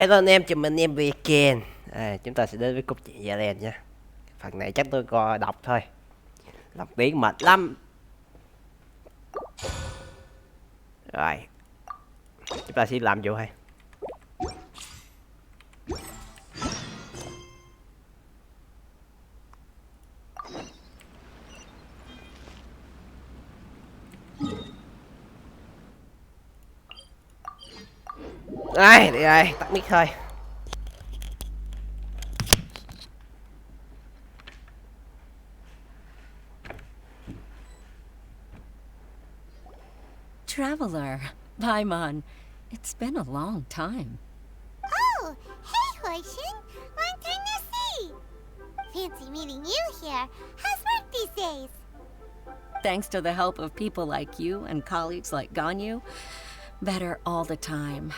Hello anh em, chào mừng anh em về kênh. Chúng ta sẽ đến với cốt truyện yelan nha. Phần này chắc tôi coi đọc thôi. Đọc tiếng mệt lắm. Rồi, chúng ta sẽ làm vụ hay. Đây, đi đây, tắt mic thôi. Traveler, Paimon, it's been a long time. Oh, hey, Hoishin. Long time no see. Fancy meeting you here. How's work these days? Thanks to the help of people like you and colleagues like Ganyu, better all the time.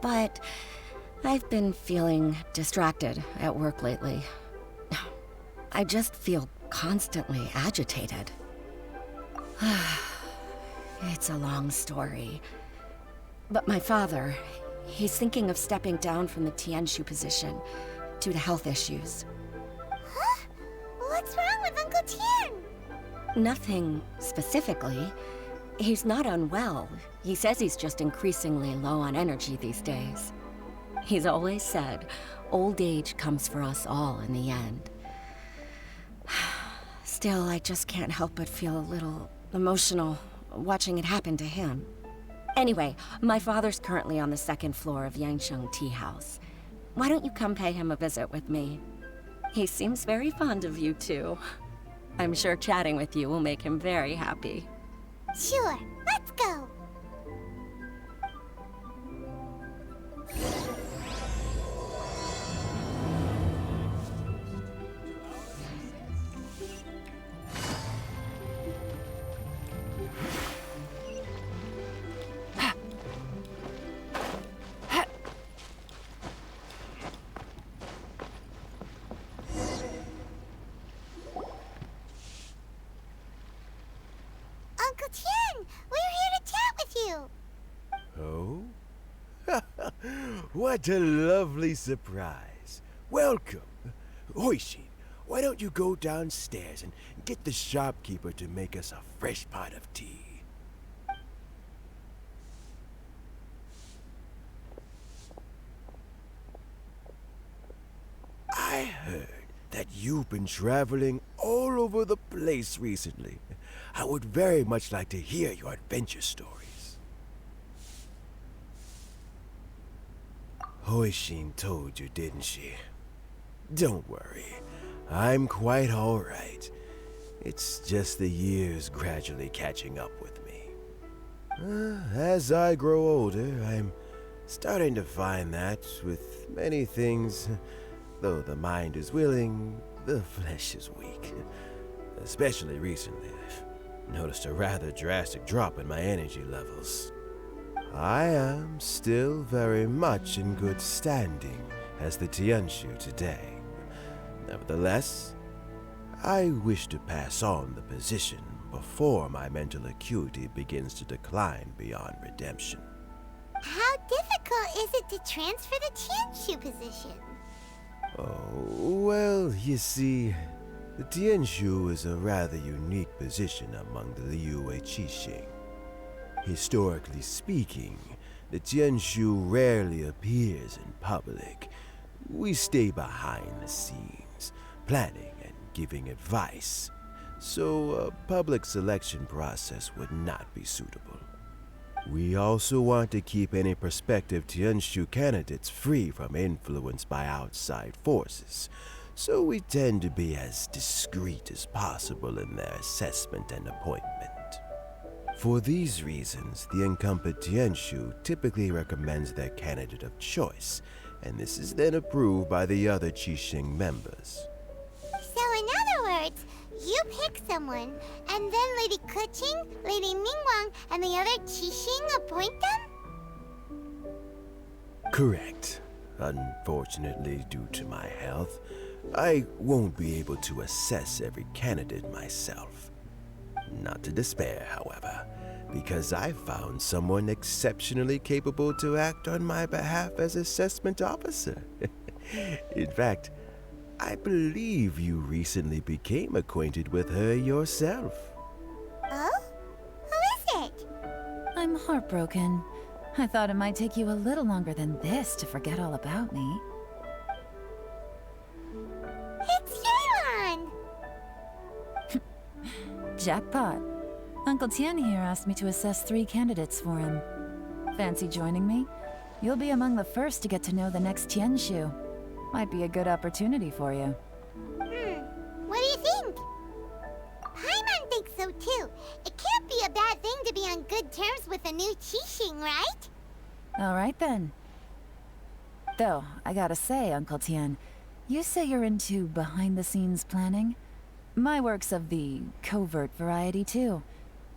But I've been feeling distracted at work lately. I just feel constantly agitated. It's a long story. But my father, he's thinking of stepping down from the Tianshu position due to health issues. Huh? What's wrong with Uncle Tian? Nothing specifically. He's not unwell. He says he's just increasingly low on energy these days. He's always said, old age comes for us all in the end. Still, I just can't help but feel a little emotional watching it happen to him. Anyway, my father's currently on the second floor of Yangsheng Tea House. Why don't you come pay him a visit with me? He seems very fond of you too. I'm sure chatting with you will make him very happy. Sure, let's go. Uncle Tian, we're here to chat with you. Oh? What a lovely surprise. Welcome. Hoishin, why don't you go downstairs and get the shopkeeper to make us a fresh pot of tea? I heard that you've been traveling all over the place recently. I would very much like to hear your adventure stories. Hoishin told you, didn't she? Don't worry, I'm quite all right. It's just the years gradually catching up with me. As I grow older, I'm starting to find that with many things, though the mind is willing, the flesh is weak. Especially recently, I've noticed a rather drastic drop in my energy levels. I am still very much in good standing as the Tianshu today. Nevertheless, I wish to pass on the position before my mental acuity begins to decline beyond redemption. How difficult is it to transfer the Tianshu position? Oh, well, you see, the Tianshu is a rather unique position among the liyue qixing. Historically speaking, the Tianshu rarely appears in public. We stay behind the scenes, planning and giving advice, so a public selection process would not be suitable. We also want to keep any prospective Tianshu candidates free from influence by outside forces, so we tend to be as discreet as possible in their assessment and appointment. For these reasons, the incumbent Tianshu typically recommends their candidate of choice, and this is then approved by the other Qixing members. So in other words, you pick someone, and then Lady Keqing, Lady Ningguang, and the other Qixing appoint them? Correct. Unfortunately, due to my health, I won't be able to assess every candidate myself. Not to despair, however. because I found someone exceptionally capable to act on my behalf as assessment officer. In fact, I believe you recently became acquainted with her yourself. Oh? Who is it? I'm heartbroken. I thought it might take you a little longer than this to forget all about me. It's yelan! Jackpot. Uncle Tien here asked me to assess 3 candidates for him. Fancy joining me? You'll be among the first to get to know the next Tianshu. Might be a good opportunity for you. What do you think? Paimon thinks so too. It can't be a bad thing to be on good terms with a new Qixing, right? Alright then. Though, I gotta say, Uncle Tien, you say you're into behind-the-scenes planning? My work's of the covert variety too.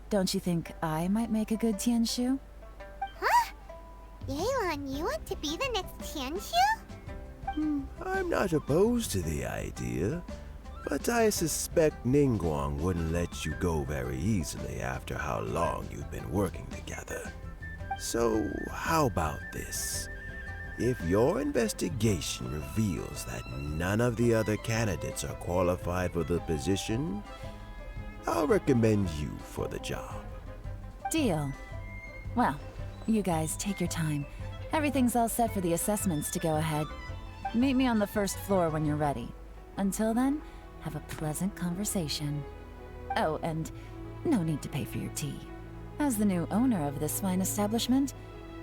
Don't you think I might make a good Tianshu? Huh? Yelan, you want to be the next Tianshu? I'm not opposed to the idea, but I suspect Ningguang wouldn't let you go very easily after how long you've been working together. So, how about this? If your investigation reveals that none of the other candidates are qualified for the position, I'll recommend you for the job. Deal. Well, you guys take your time. Everything's all set for the assessments to go ahead. Meet me on the first floor when you're ready. Until then, have a pleasant conversation. Oh, and no need to pay for your tea. As the new owner of this fine establishment,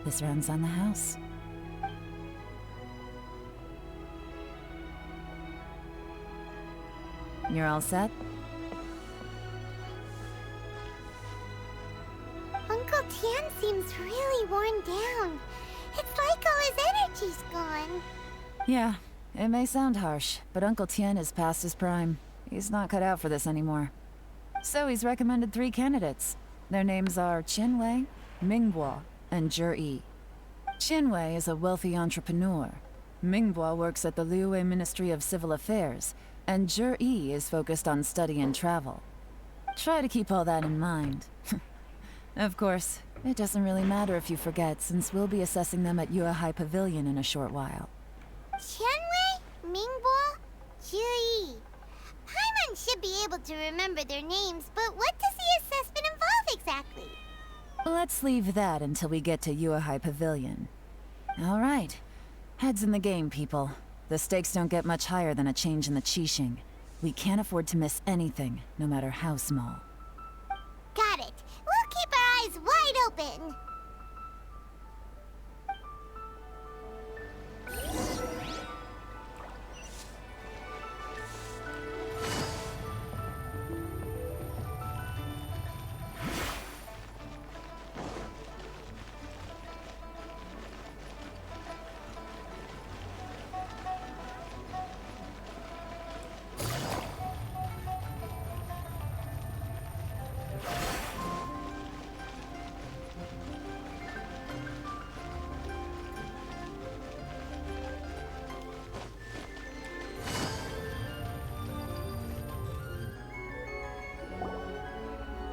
this runs on the house. You're all set? Uncle Tien seems really worn down. It's like all his energy's gone. Yeah, it may sound harsh, but Uncle Tien is past his prime. He's not cut out for this anymore. So he's recommended 3 candidates. Their names are Qinwei, Mingbo, and Zhi. Qinwei is a wealthy entrepreneur. Mingbo works at the Liyue Ministry of Civil Affairs, and Zhi is focused on study and travel. Try to keep all that in mind. Of course, it doesn't really matter if you forget, since we'll be assessing them at Yuehai Pavilion in a short while. Qianwei, Mingbo, Zhi. Paimon should be able to remember their names, but what does the assessment involve exactly? Let's leave that until we get to Yuehai Pavilion. All right. Heads in the game, people. The stakes don't get much higher than a change in the Qixing. We can't afford to miss anything, no matter how small. Got it. We'll keep our eyes wide open.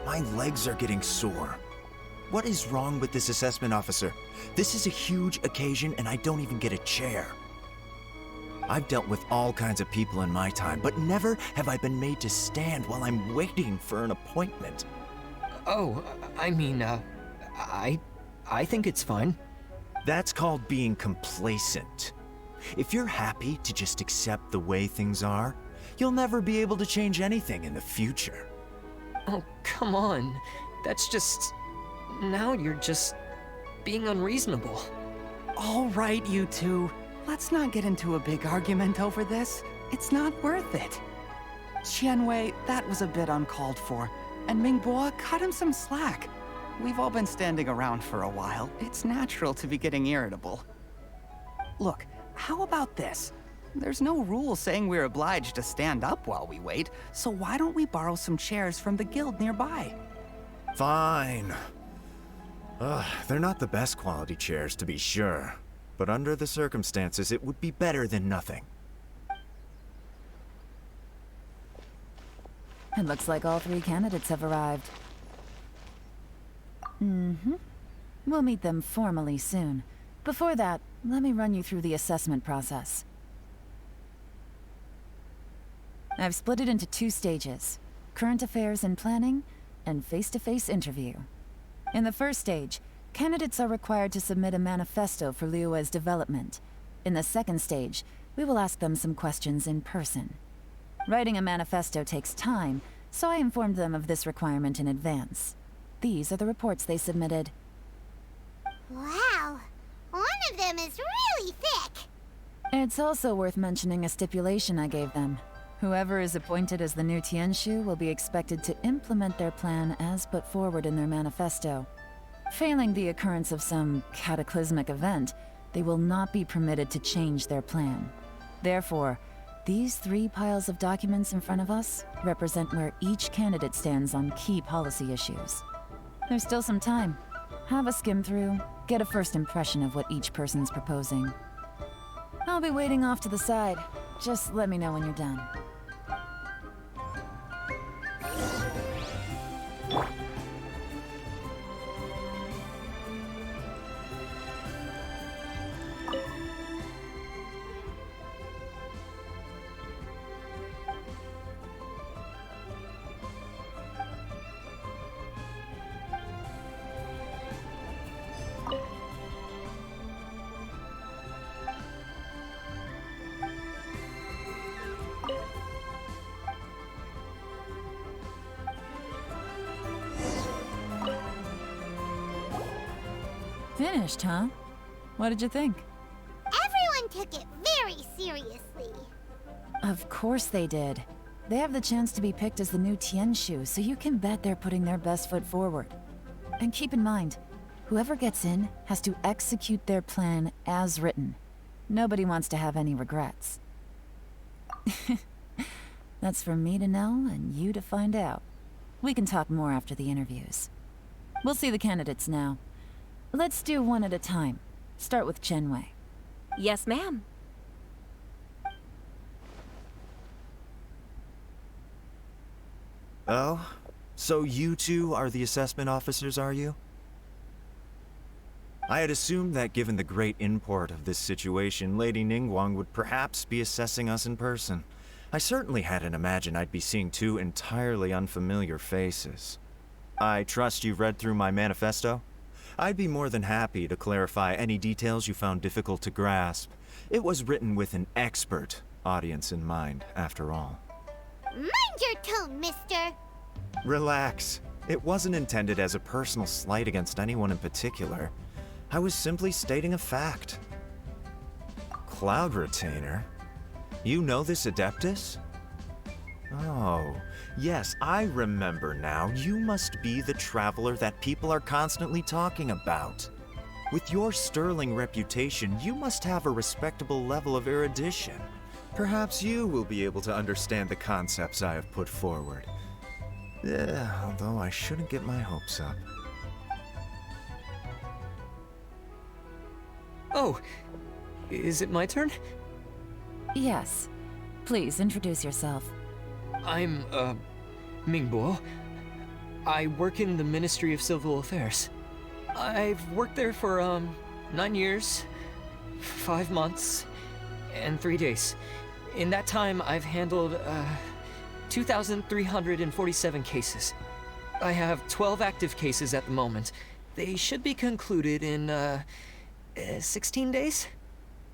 My legs are getting sore. What is wrong with this assessment officer? This is a huge occasion and I don't even get a chair. I've dealt with all kinds of people in my time, but never have I been made to stand while I'm waiting for an appointment. Oh, I mean, I think it's fine. That's called being complacent. If you're happy to just accept the way things are, you'll never be able to change anything in the future. Oh, come on. That's just... Now you're just being unreasonable. All right, you two. Let's not get into a big argument over this. It's not worth it. Qianwei, that was a bit uncalled for. And Mingbo, cut him some slack. We've all been standing around for a while. It's natural to be getting irritable. Look, how about this? There's no rule saying we're obliged to stand up while we wait, so why don't we borrow some chairs from the guild nearby? Fine. They're not the best quality chairs, to be sure. But under the circumstances, it would be better than nothing. It looks like all 3 candidates have arrived. Mm-hmm. We'll meet them formally soon. Before that, let me run you through the assessment process. I've split it into 2 stages: current affairs and planning, and face-to-face interview. In the first stage, candidates are required to submit a manifesto for Liyue's development. In the second stage, we will ask them some questions in person. Writing a manifesto takes time, so I informed them of this requirement in advance. These are the reports they submitted. Wow, one of them is really thick. It's also worth mentioning a stipulation I gave them. Whoever is appointed as the new Tianshu will be expected to implement their plan as put forward in their manifesto. Failing the occurrence of some cataclysmic event, they will not be permitted to change their plan. Therefore, these 3 piles of documents in front of us represent where each candidate stands on key policy issues. There's still some time. Have a skim through, get a first impression of what each person's proposing. I'll be waiting off to the side. Just let me know when you're done. Finished, huh? What did you think? Everyone took it very seriously. Of course they did. They have the chance to be picked as the new Tianshu, so you can bet they're putting their best foot forward. And keep in mind, whoever gets in has to execute their plan as written. Nobody wants to have any regrets. That's for me to know and you to find out. We can talk more after the interviews. We'll see the candidates now. Let's do one at a time. Start with Chenwei. Yes, ma'am. Oh? So you 2 are the assessment officers, are you? I had assumed that given the great import of this situation, Lady Ningguang would perhaps be assessing us in person. I certainly hadn't imagined I'd be seeing 2 entirely unfamiliar faces. I trust you've read through my manifesto? I'd be more than happy to clarify any details you found difficult to grasp. It was written with an expert audience in mind, after all. Mind your tone, mister. Relax. It wasn't intended as a personal slight against anyone in particular. I was simply stating a fact. Cloud Retainer? You know this Adeptus? Oh, yes, I remember now. You must be the traveler that people are constantly talking about. With your sterling reputation, you must have a respectable level of erudition. Perhaps you will be able to understand the concepts I have put forward. Although I shouldn't get my hopes up. Oh, is it my turn? Yes. Please introduce yourself. I'm, Mingbo. I work in the Ministry of Civil Affairs. I've worked there for, 9 years, 5 months, and 3 days. In that time, I've handled, 2,347 cases. I have 12 active cases at the moment. They should be concluded in, 16 days?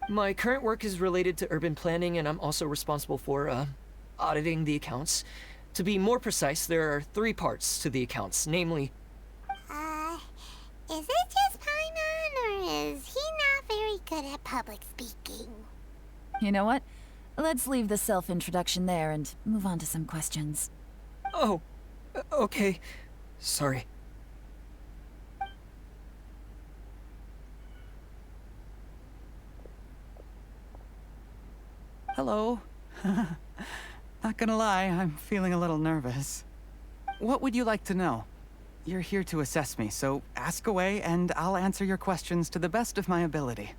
My current work is related to urban planning, and I'm also responsible for, auditing the accounts. To be more precise, there are 3 parts to the accounts, namely... Is it just Paimon, or is he not very good at public speaking? You know what? Let's leave the self-introduction there and move on to some questions. Oh, okay. Sorry. Hello. Not gonna lie, I'm feeling a little nervous. What would you like to know? You're here to assess me, so ask away and I'll answer your questions to the best of my ability.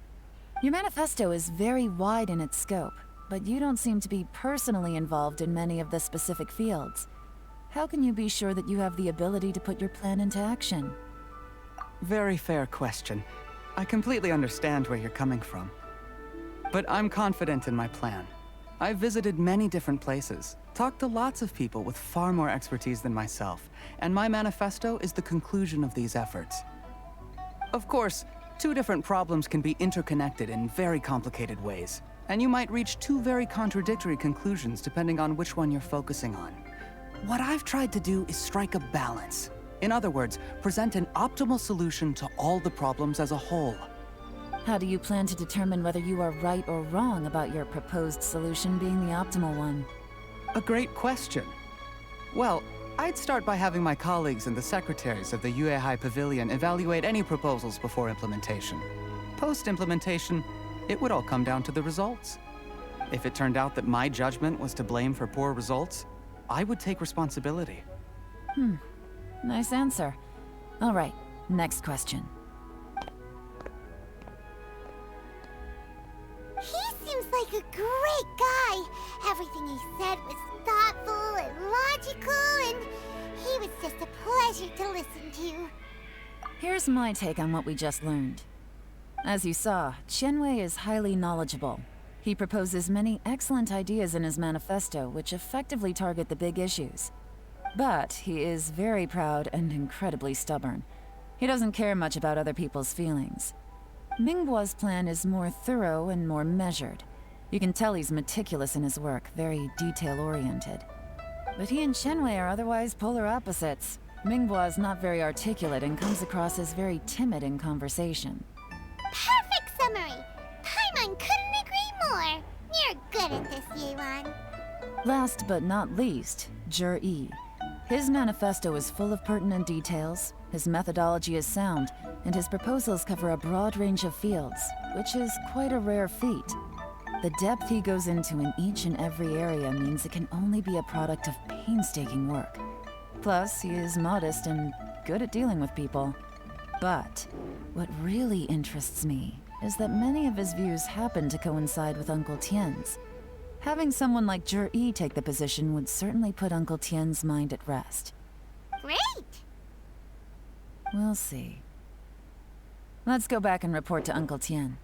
Your manifesto is very wide in its scope, but you don't seem to be personally involved in many of the specific fields. How can you be sure that you have the ability to put your plan into action? Very fair question. I completely understand where you're coming from. But I'm confident in my plan. I've visited many different places, talked to lots of people with far more expertise than myself, and my manifesto is the conclusion of these efforts. Of course, two different problems can be interconnected in very complicated ways, and you might reach two very contradictory conclusions depending on which one you're focusing on. What I've tried to do is strike a balance. In other words, present an optimal solution to all the problems as a whole. How do you plan to determine whether you are right or wrong about your proposed solution being the optimal one? A great question. Well, I'd start by having my colleagues and the secretaries of the Yue High Pavilion evaluate any proposals before implementation. Post-implementation, it would all come down to the results. If it turned out that my judgment was to blame for poor results, I would take responsibility. Nice answer. All right, next question. He seems like a great guy. Everything he said was thoughtful and logical, and he was just a pleasure to listen to. Here's my take on what we just learned. As you saw, Qianwei is highly knowledgeable. He proposes many excellent ideas in his manifesto which effectively target the big issues. But he is very proud and incredibly stubborn. He doesn't care much about other people's feelings. Mingbuo's plan is more thorough and more measured. You can tell he's meticulous in his work, very detail-oriented. But he and Qianwei are otherwise polar opposites. Mingbuo is not very articulate and comes across as very timid in conversation. Perfect summary! Paimon couldn't agree more! You're good at this, yelan. Last but not least, Yi. His manifesto is full of pertinent details, his methodology is sound, and his proposals cover a broad range of fields, which is quite a rare feat. The depth he goes into in each and every area means it can only be a product of painstaking work. Plus, he is modest and good at dealing with people. But what really interests me is that many of his views happen to coincide with Uncle Tien's. Having someone like Yi take the position would certainly put Uncle Tien's mind at rest. Great! We'll see. Let's go back and report to Uncle Tien.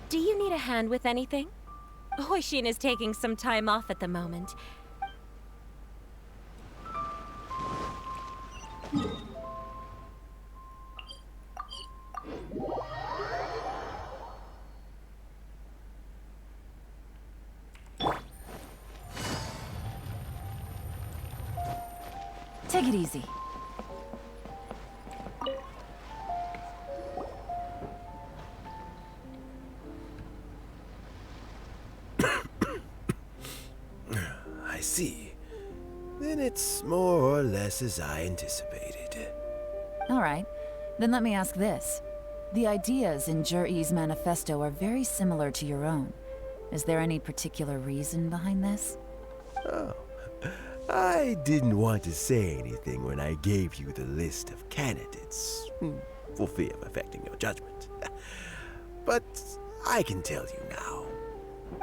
Do you need a hand with anything? Hoishin is taking some time off at the moment. Take it easy. I see. Then it's more or less as I anticipated. All right, then let me ask this. The ideas in Yi's manifesto are very similar to your own. Is there any particular reason behind this? Oh, I didn't want to say anything when I gave you the list of candidates, for fear of affecting your judgment. But I can tell you now.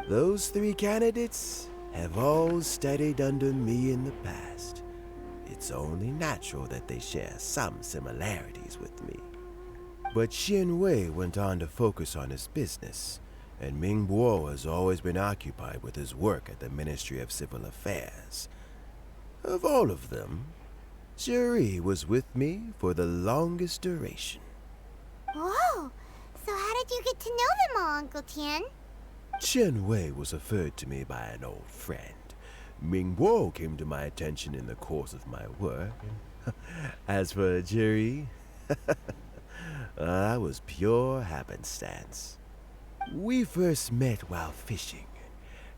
Those 3 candidates have all studied under me in the past. It's only natural that they share some similarities with me. But Qianwei went on to focus on his business, and Mingbuo has always been occupied with his work at the Ministry of Civil Affairs. Of all of them, Yi was with me for the longest duration. Whoa! So how did you get to know them all, Uncle Tien? Qianwei was referred to me by an old friend. Mingbuo came to my attention in the course of my work. As for Yi, that was pure happenstance. We first met while fishing.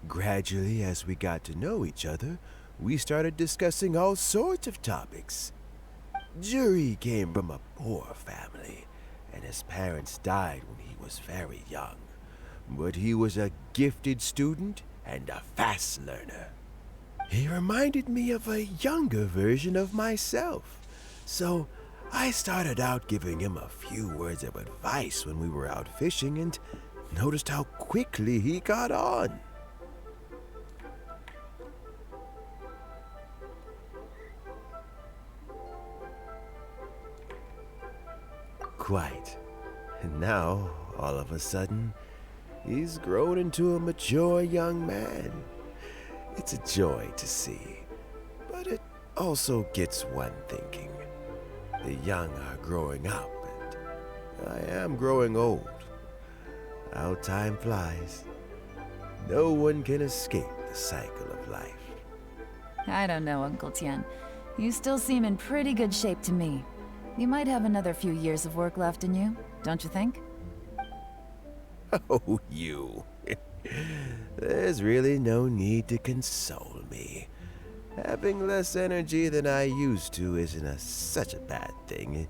Gradually, as we got to know each other, we started discussing all sorts of topics. Yi came from a poor family, and his parents died when he was very young. But he was a gifted student and a fast learner. He reminded me of a younger version of myself, so I started out giving him a few words of advice when we were out fishing and noticed how quickly he got on. quite. And now, all of a sudden, he's grown into a mature young man. It's a joy to see, but it also gets one thinking. The young are growing up, and I am growing old. How time flies. No one can escape the cycle of life. I don't know, Uncle Tian. You still seem in pretty good shape to me. You might have another few years of work left in you, don't you think? Oh, you. There's really no need to console me. Having less energy than I used to isn't such a bad thing.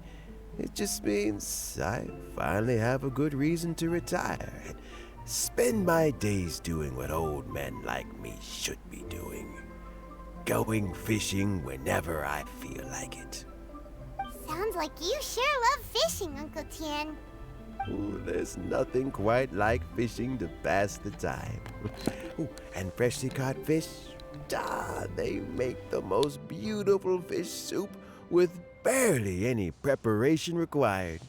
It just means I finally have a good reason to retire and spend my days doing what old men like me should be doing. Going fishing whenever I feel like it. Sounds like you sure love fishing, Uncle Tian. Ooh, there's nothing quite like fishing to pass the time. Ooh, and freshly caught fish, they make the most beautiful fish soup with barely any preparation required.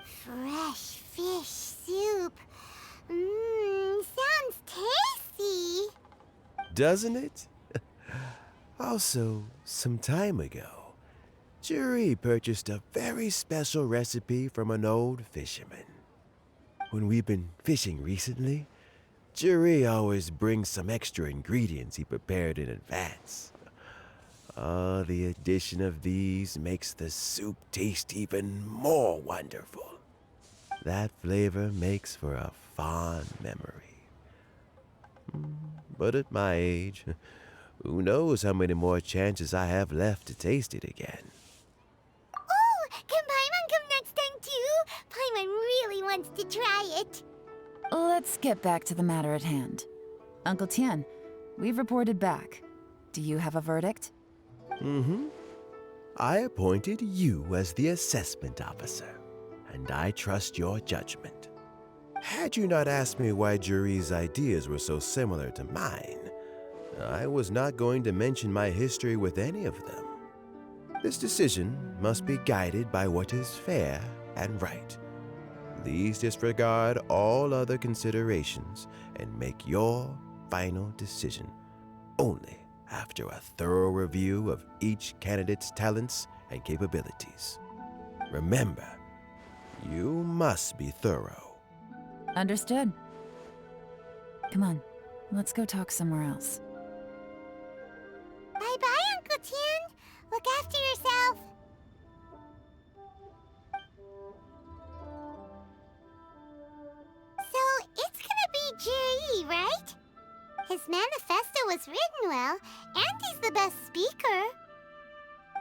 Fresh fish soup. Sounds tasty. Doesn't it? Also, some time ago, Juri purchased a very special recipe from an old fisherman. When we've been fishing recently, Juri always brings some extra ingredients he prepared in advance. The addition of these makes the soup taste even more wonderful. That flavor makes for a fond memory. But at my age, who knows how many more chances I have left to taste it again. Oh, can Paimon come next time too? Paimon really wants to try it. Let's get back to the matter at hand. Uncle Tian, we've reported back. Do you have a verdict? I appointed you as the assessment officer, and I trust your judgment. Had you not asked me why Juri's ideas were so similar to mine, I was not going to mention my history with any of them. This decision must be guided by what is fair and right. Please disregard all other considerations and make your final decision only after a thorough review of each candidate's talents and capabilities. Remember, you must be thorough. Understood. Come on, let's go talk somewhere else. Bye-bye, Uncle Tian. Look after yourself. So, it's gonna be Jiri, right? His manifesto was written well, and he's the best speaker.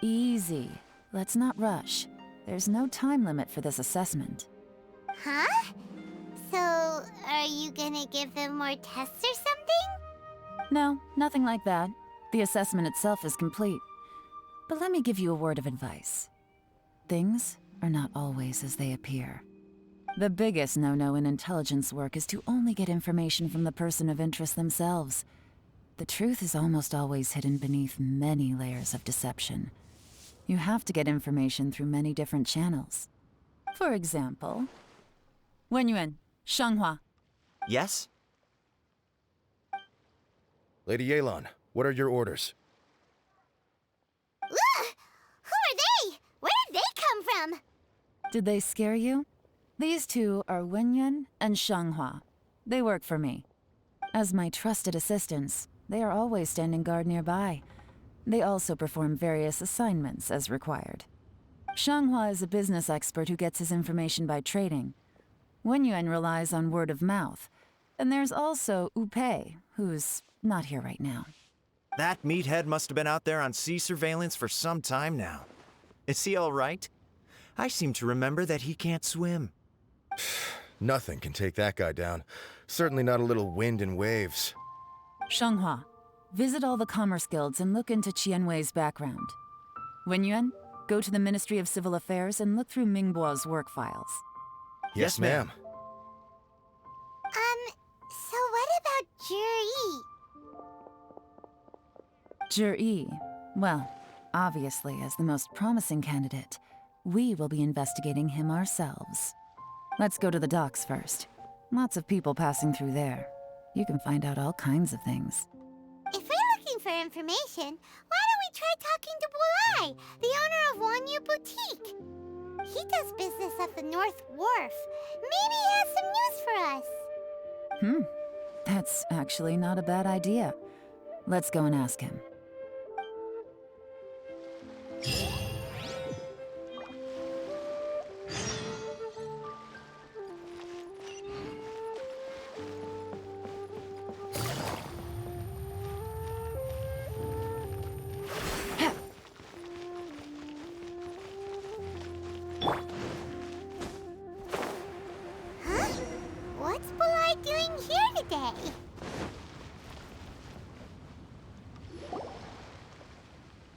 Easy. Let's not rush. There's no time limit for this assessment. Huh? So, are you gonna give them more tests or something? No, nothing like that. The assessment itself is complete. But let me give you a word of advice. Things are not always as they appear. The biggest no-no in intelligence work is to only get information from the person of interest themselves. The truth is almost always hidden beneath many layers of deception. You have to get information through many different channels. For example, Wenyuan, Shanghua. Yes? Lady Yelan, what are your orders? Ugh! Who are they? Where did they come from? Did they scare you? These two are Wenyuan and Shanghua. They work for me. As my trusted assistants, they are always standing guard nearby. They also perform various assignments as required. Shanghua is a business expert who gets his information by trading. Wenyuan relies on word of mouth. And there's also Upei, who's not here right now. That meathead must have been out there on sea surveillance for some time now. Is he all right? I seem to remember that he can't swim. Nothing can take that guy down. Certainly not a little wind and waves. Shanghua, visit all the commerce guilds and look into Qianwei's background. Wenyuan, go to the Ministry of Civil Affairs and look through Mingbo's work files. Yes, ma'am. So what about Juri? Juri, well, obviously as the most promising candidate, We will be investigating him ourselves. Let's go to the docks first. Lots of people passing through there. You can find out all kinds of things. If we're looking for information, why don't we try talking to Bulai, the owner of Wanyu Boutique? He does business at the North Wharf. Maybe he has some news for us. That's actually not a bad idea. Let's go and ask him. What's Bulai doing here today?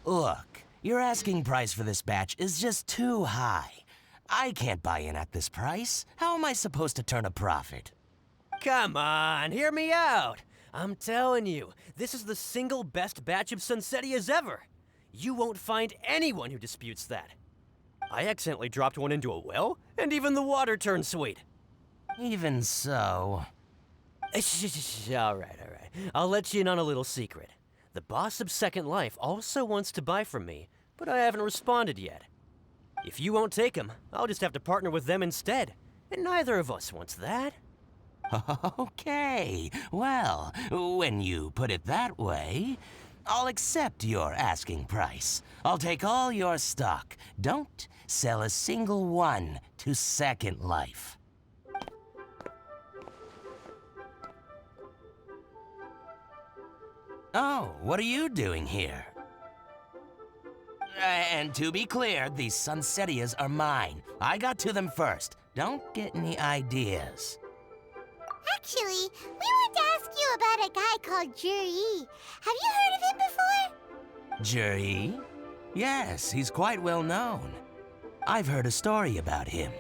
Look, your asking price for this batch is just too high. I can't buy in at this price. How am I supposed to turn a profit? Come on, hear me out. I'm telling you, this is the single best batch of Sunsetias ever. You won't find anyone who disputes that. I accidentally dropped one into a well, and even the water turned sweet. Even so... All right. I'll let you in on a little secret. The boss of Second Life also wants to buy from me, but I haven't responded yet. If you won't take him, I'll just have to partner with them instead, and neither of us wants that. Okay, well, when you put it that way, I'll accept your asking price. I'll take all your stock. Don't sell a single one to Second Life. Oh, what are you doing here? And to be clear, these Sunsetias are mine. I got to them first. Don't get any ideas. Actually, we want to ask you about a guy called Juri. Have you heard of him before? Juri? Yes, he's quite well known. I've heard a story about him.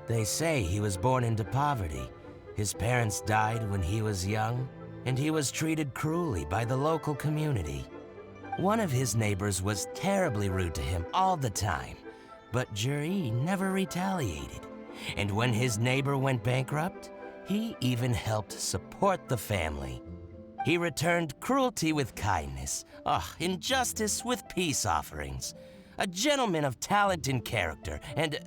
They say he was born into poverty. His parents died when he was young, and he was treated cruelly by the local community. One of his neighbors was terribly rude to him all the time, but Juri never retaliated. And when his neighbor went bankrupt, he even helped support the family. He returned cruelty with kindness, injustice with peace offerings. A gentleman of talent and character, and...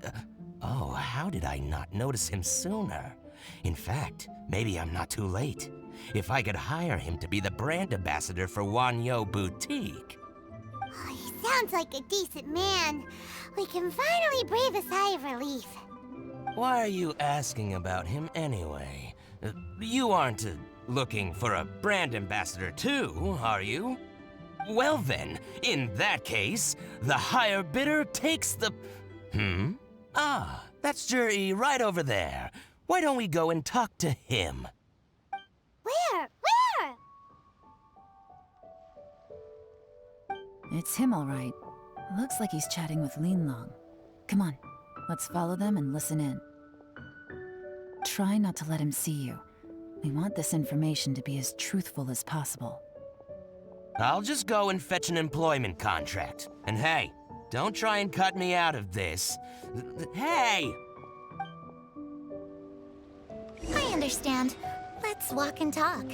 how did I not notice him sooner? In fact, maybe I'm not too late. If I could hire him to be the brand ambassador for Wanyu Boutique. Oh, he sounds like a decent man. We can finally breathe a sigh of relief. Why are you asking about him anyway? You aren't looking for a brand ambassador too, are you? Well then, in that case, the higher bidder takes the... that's Juri right over there. Why don't we go and talk to him? Where? It's him, all right. Looks like he's chatting with Linlong. Come on, let's follow them and listen in. Try not to let him see you. We want this information to be as truthful as possible. I'll just go and fetch an employment contract. And hey, don't try and cut me out of this. Hey! I understand. Let's walk and talk.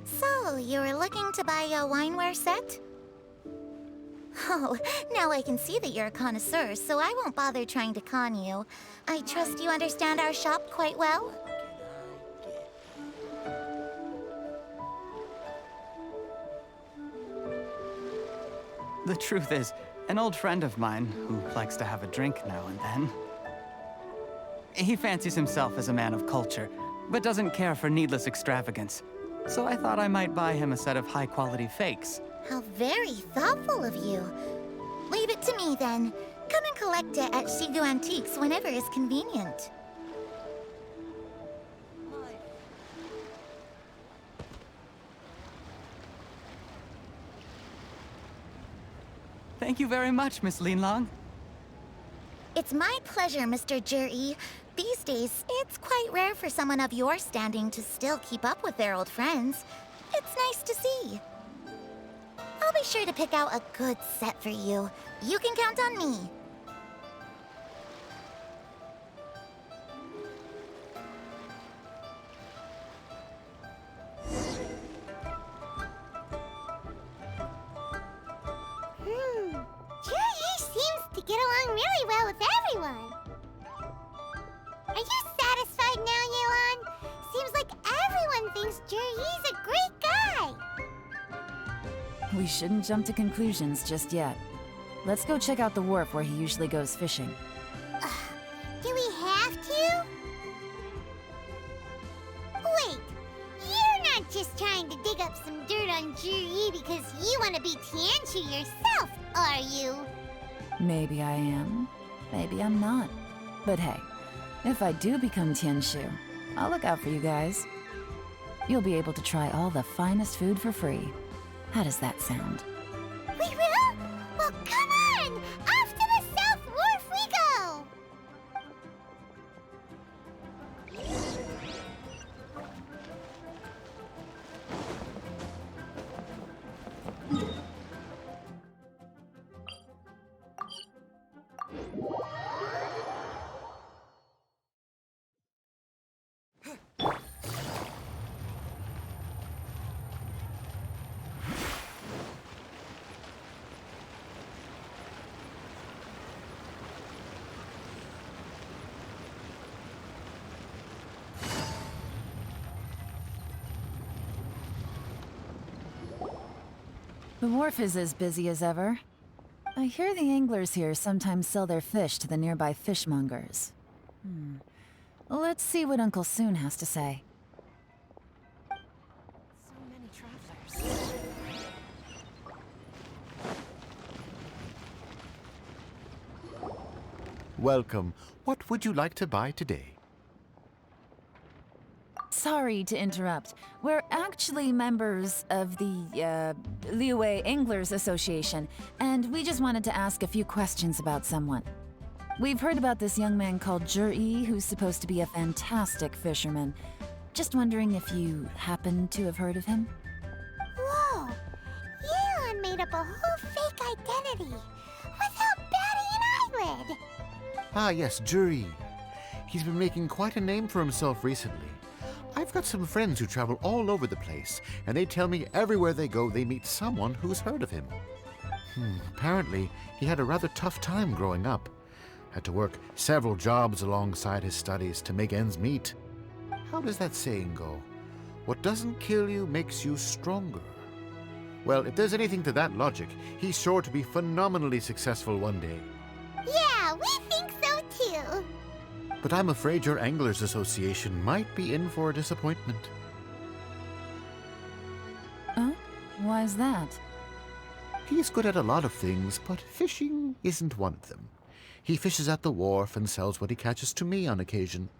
So, you were looking to buy a wineware set? Oh, now I can see that you're a connoisseur, so I won't bother trying to con you. I trust you understand our shop quite well? The truth is, an old friend of mine, who likes to have a drink now and then, he fancies himself as a man of culture, but doesn't care for needless extravagance. So I thought I might buy him a set of high-quality fakes. How very thoughtful of you. Leave it to me, then. Come and collect it at Shigu Antiques whenever is convenient. Thank you very much, Miss Linlong. It's my pleasure, Mr. Juri. These days, it's quite rare for someone of your standing to still keep up with their old friends. It's nice to see. I'll be sure to pick out a good set for you. You can count on me. Juyi seems to get along really well with everyone. Are you satisfied now, Yelan? Seems like everyone thinks Juyi's a great guy. We shouldn't jump to conclusions just yet. Let's go check out the wharf where he usually goes fishing. Do we have to? Wait, you're not just trying to dig up some dirt on Juyi because you want to be Tianshu yourself, are you? Maybe I am. Maybe I'm not. But hey, if I do become Tianshu, I'll look out for you guys. You'll be able to try all the finest food for free. How does that sound? We will? Well, come on! Off to the South Wharf we go! The wharf is as busy as ever. I hear the anglers here sometimes sell their fish to the nearby fishmongers. Let's see what Uncle Soon has to say. So many travelers. Welcome. What would you like to buy today? Sorry to interrupt. We're actually members of the, Liyue Anglers Association, and we just wanted to ask a few questions about someone. We've heard about this young man called Juyi, who's supposed to be a fantastic fisherman. Just wondering if you happen to have heard of him? Whoa! Yelan made up a whole fake identity without batting an eyelid! Ah, yes, Jury. He's been making quite a name for himself recently. I've got some friends who travel all over the place, and they tell me everywhere they go they meet someone who's heard of him. Apparently, he had a rather tough time growing up. Had to work several jobs alongside his studies to make ends meet. How does that saying go? What doesn't kill you makes you stronger. Well, if there's anything to that logic, he's sure to be phenomenally successful one day. Yeah, we think so too! But I'm afraid your Anglers Association might be in for a disappointment. Oh? Why's that? He's good at a lot of things, but fishing isn't one of them. He fishes at the wharf and sells what he catches to me on occasion.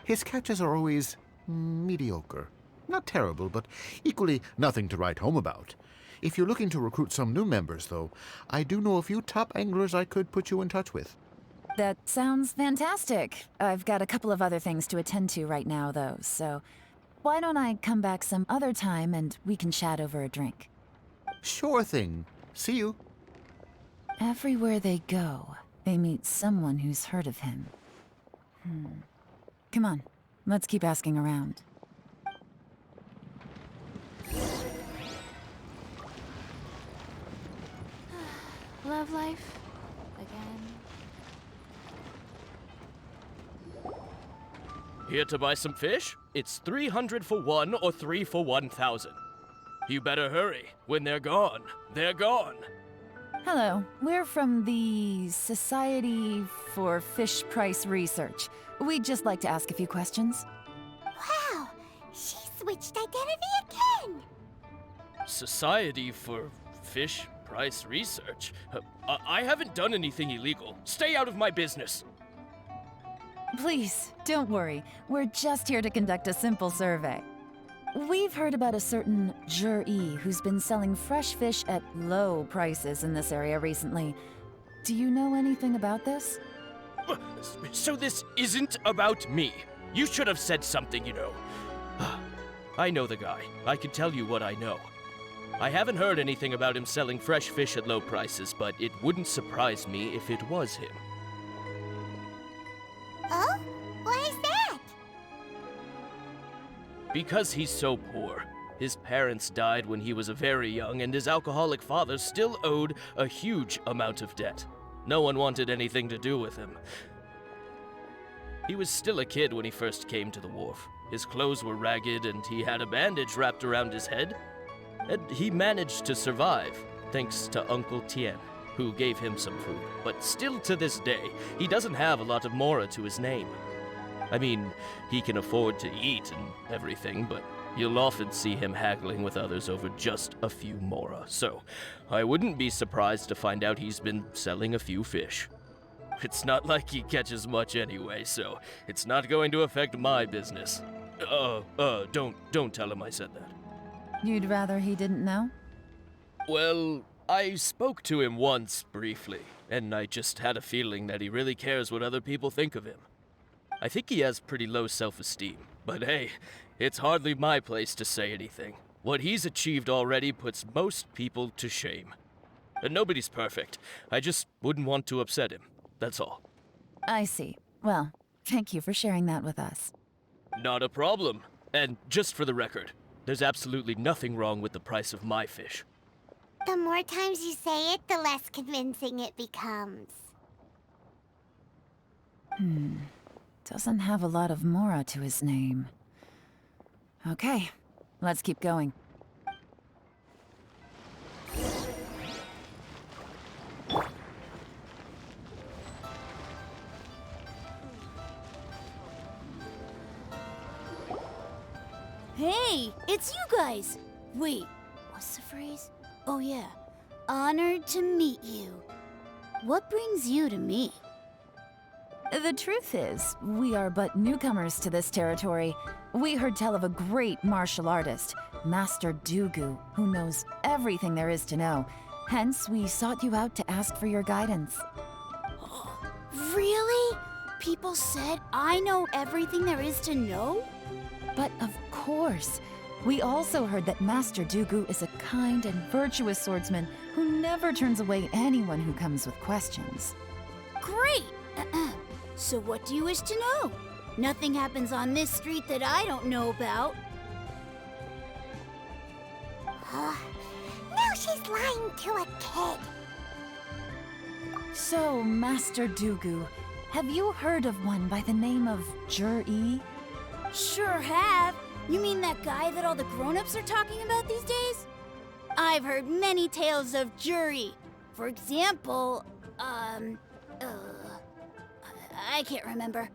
His catches are always mediocre. Not terrible, but equally nothing to write home about. If you're looking to recruit some new members, though, I do know a few top anglers I could put you in touch with. That sounds fantastic. I've got a couple of other things to attend to right now, though, so why don't I come back some other time and we can chat over a drink? Sure thing. See you. Everywhere they go, they meet someone who's heard of him. Come on, let's keep asking around. Love life? Again? Here to buy some fish? It's 300 for one or 3 for 1,000. You better hurry. When they're gone, they're gone. Hello, we're from the Society for Fish Price Research. We'd just like to ask a few questions. Wow! She switched identity again! Society for Fish Price Research? I haven't done anything illegal. Stay out of my business. Please, don't worry. We're just here to conduct a simple survey. We've heard about a certain Juyi who's been selling fresh fish at low prices in this area recently. Do you know anything about this? So this isn't about me. You should have said something, you know. I know the guy. I can tell you what I know. I haven't heard anything about him selling fresh fish at low prices, but it wouldn't surprise me if it was him. Oh? Why is that? Because he's so poor. His parents died when he was very young, and his alcoholic father still owed a huge amount of debt. No one wanted anything to do with him. He was still a kid when he first came to the wharf. His clothes were ragged, and he had a bandage wrapped around his head. And he managed to survive, thanks to Uncle Tien, who gave him some food. But still to this day, he doesn't have a lot of mora to his name. I mean, he can afford to eat and everything, but you'll often see him haggling with others over just a few mora. So, I wouldn't be surprised to find out he's been selling a few fish. It's not like he catches much anyway, so it's not going to affect my business. Don't tell him I said that. You'd rather he didn't know? Well, I spoke to him once, briefly, and I just had a feeling that he really cares what other people think of him. I think he has pretty low self-esteem, but hey, it's hardly my place to say anything. What he's achieved already puts most people to shame. And nobody's perfect. I just wouldn't want to upset him. That's all. I see. Well, thank you for sharing that with us. Not a problem. And just for the record, there's absolutely nothing wrong with the price of my fish. The more times you say it, the less convincing it becomes. Doesn't have a lot of mora to his name. Okay, let's keep going. Hey, it's you guys! Wait, what's the phrase? Oh yeah, honored to meet you. What brings you to me? The truth is, we are but newcomers to this territory. We heard tell of a great martial artist, Master Dugu, who knows everything there is to know. Hence, we sought you out to ask for your guidance. Really? People said I know everything there is to know? But of course, we also heard that Master Dugu is a kind and virtuous swordsman who never turns away anyone who comes with questions. Great! So what do you wish to know? Nothing happens on this street that I don't know about. Now she's lying to a kid. So, Master Dugu, have you heard of one by the name of Jur-E? Sure have. You mean that guy that all the grown-ups are talking about these days? I've heard many tales of Jur-E. For example, I can't remember.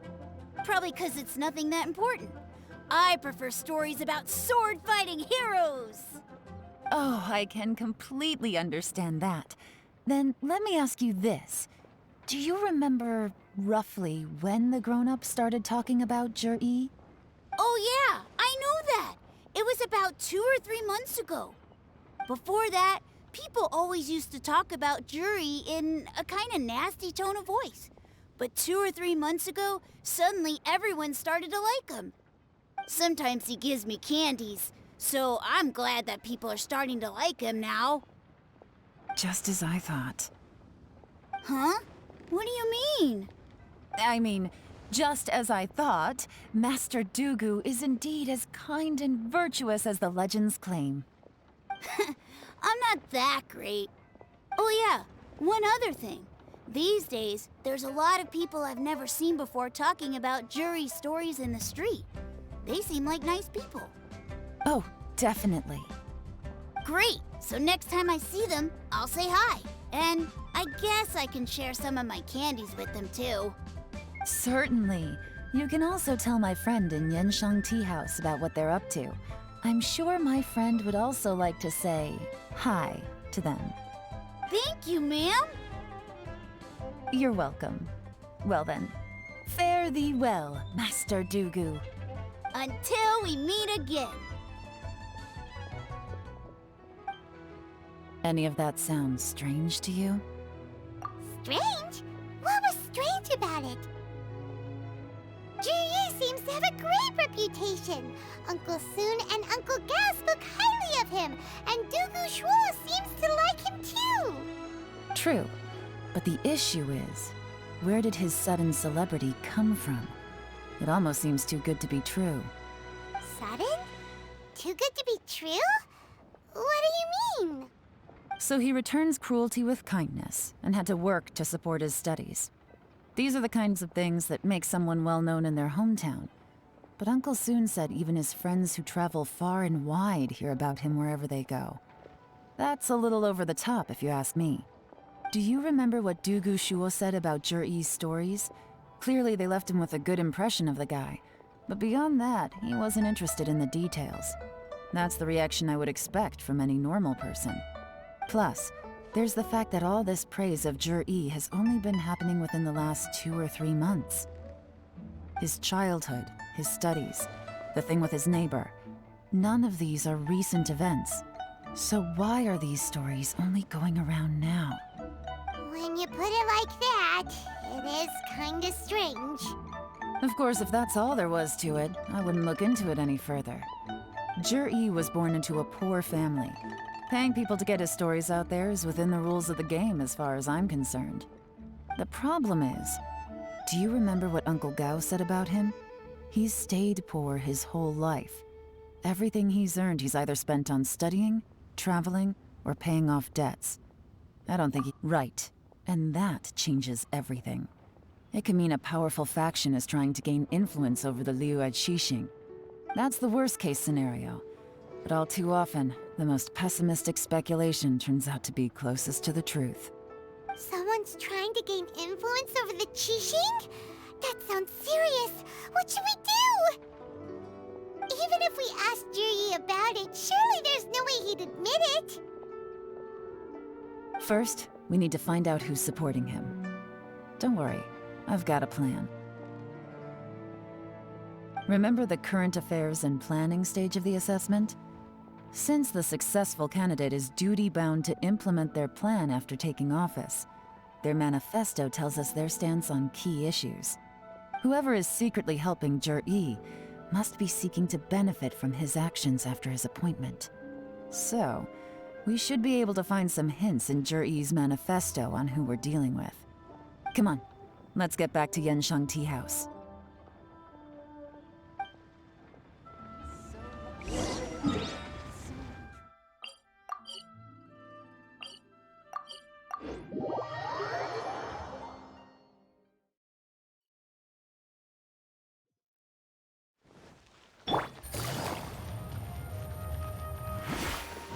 Probably because it's nothing that important. I prefer stories about sword-fighting heroes. Oh, I can completely understand that. Then let me ask you this. Do you remember roughly when the grown-ups started talking about Jur-E? Oh yeah, I know that. It was about 2 or 3 months ago. Before that, people always used to talk about Jur-E in a kind of nasty tone of voice. But 2 or 3 months ago, suddenly everyone started to like him. Sometimes he gives me candies, so I'm glad that people are starting to like him now. Just as I thought. Huh? What do you mean? I mean, just as I thought, Master Dugu is indeed as kind and virtuous as the legends claim. I'm not that great. Oh yeah, one other thing. These days, there's a lot of people I've never seen before talking about Jur-E stories in the street. They seem like nice people. Oh, definitely. Great! So next time I see them, I'll say hi. And I guess I can share some of my candies with them too. Certainly. You can also tell my friend in Yenshang Tea House about what they're up to. I'm sure my friend would also like to say hi to them. Thank you, ma'am. You're welcome. Well then, fare thee well, Master Dugu. Until we meet again. Any of that sound strange to you? Strange? What was strange much about it. Jiri seems to have a great reputation. Uncle Soon and Uncle Gao spoke highly of him, and Dugu Shuo seems to like him too. True, but the issue is, where did his sudden celebrity come from? It almost seems too good to be true. Sudden? Too good to be true? What do you mean? So he returns cruelty with kindness, and had to work to support his studies. These are the kinds of things that make someone well known in their hometown. But Uncle Soon said even his friends who travel far and wide hear about him wherever they go. That's a little over the top, if you ask me. Do you remember what Dugu Shuo said about Juri's stories? Clearly they left him with a good impression of the guy. But beyond that, he wasn't interested in the details. That's the reaction I would expect from any normal person. Plus, there's the fact that all this praise of Juri has only been happening within the last 2 or 3 months. His childhood, his studies, the thing with his neighbor, none of these are recent events. So why are these stories only going around now? When you put it like that, it is kinda strange. Of course, if that's all there was to it, I wouldn't look into it any further. Juri was born into a poor family. Paying people to get his stories out there is within the rules of the game as far as I'm concerned. The problem is, do you remember what Uncle Gao said about him? He's stayed poor his whole life. Everything he's earned he's either spent on studying, traveling, or paying off debts. I don't think Right. And that changes everything. It can mean a powerful faction is trying to gain influence over the liyue Qixing. That's the worst case scenario. But all too often, the most pessimistic speculation turns out to be closest to the truth. Someone's trying to gain influence over the Qixing? That sounds serious. What should we do? Even if we asked Jiri about it, surely there's no way he'd admit it. First, we need to find out who's supporting him. Don't worry, I've got a plan. Remember the current affairs and planning stage of the assessment? Since the successful candidate is duty-bound to implement their plan after taking office, their manifesto tells us their stance on key issues. Whoever is secretly helping Juri must be seeking to benefit from his actions after his appointment. So, we should be able to find some hints in Juri's manifesto on who we're dealing with. Come on, let's get back to Yenshang Tea House.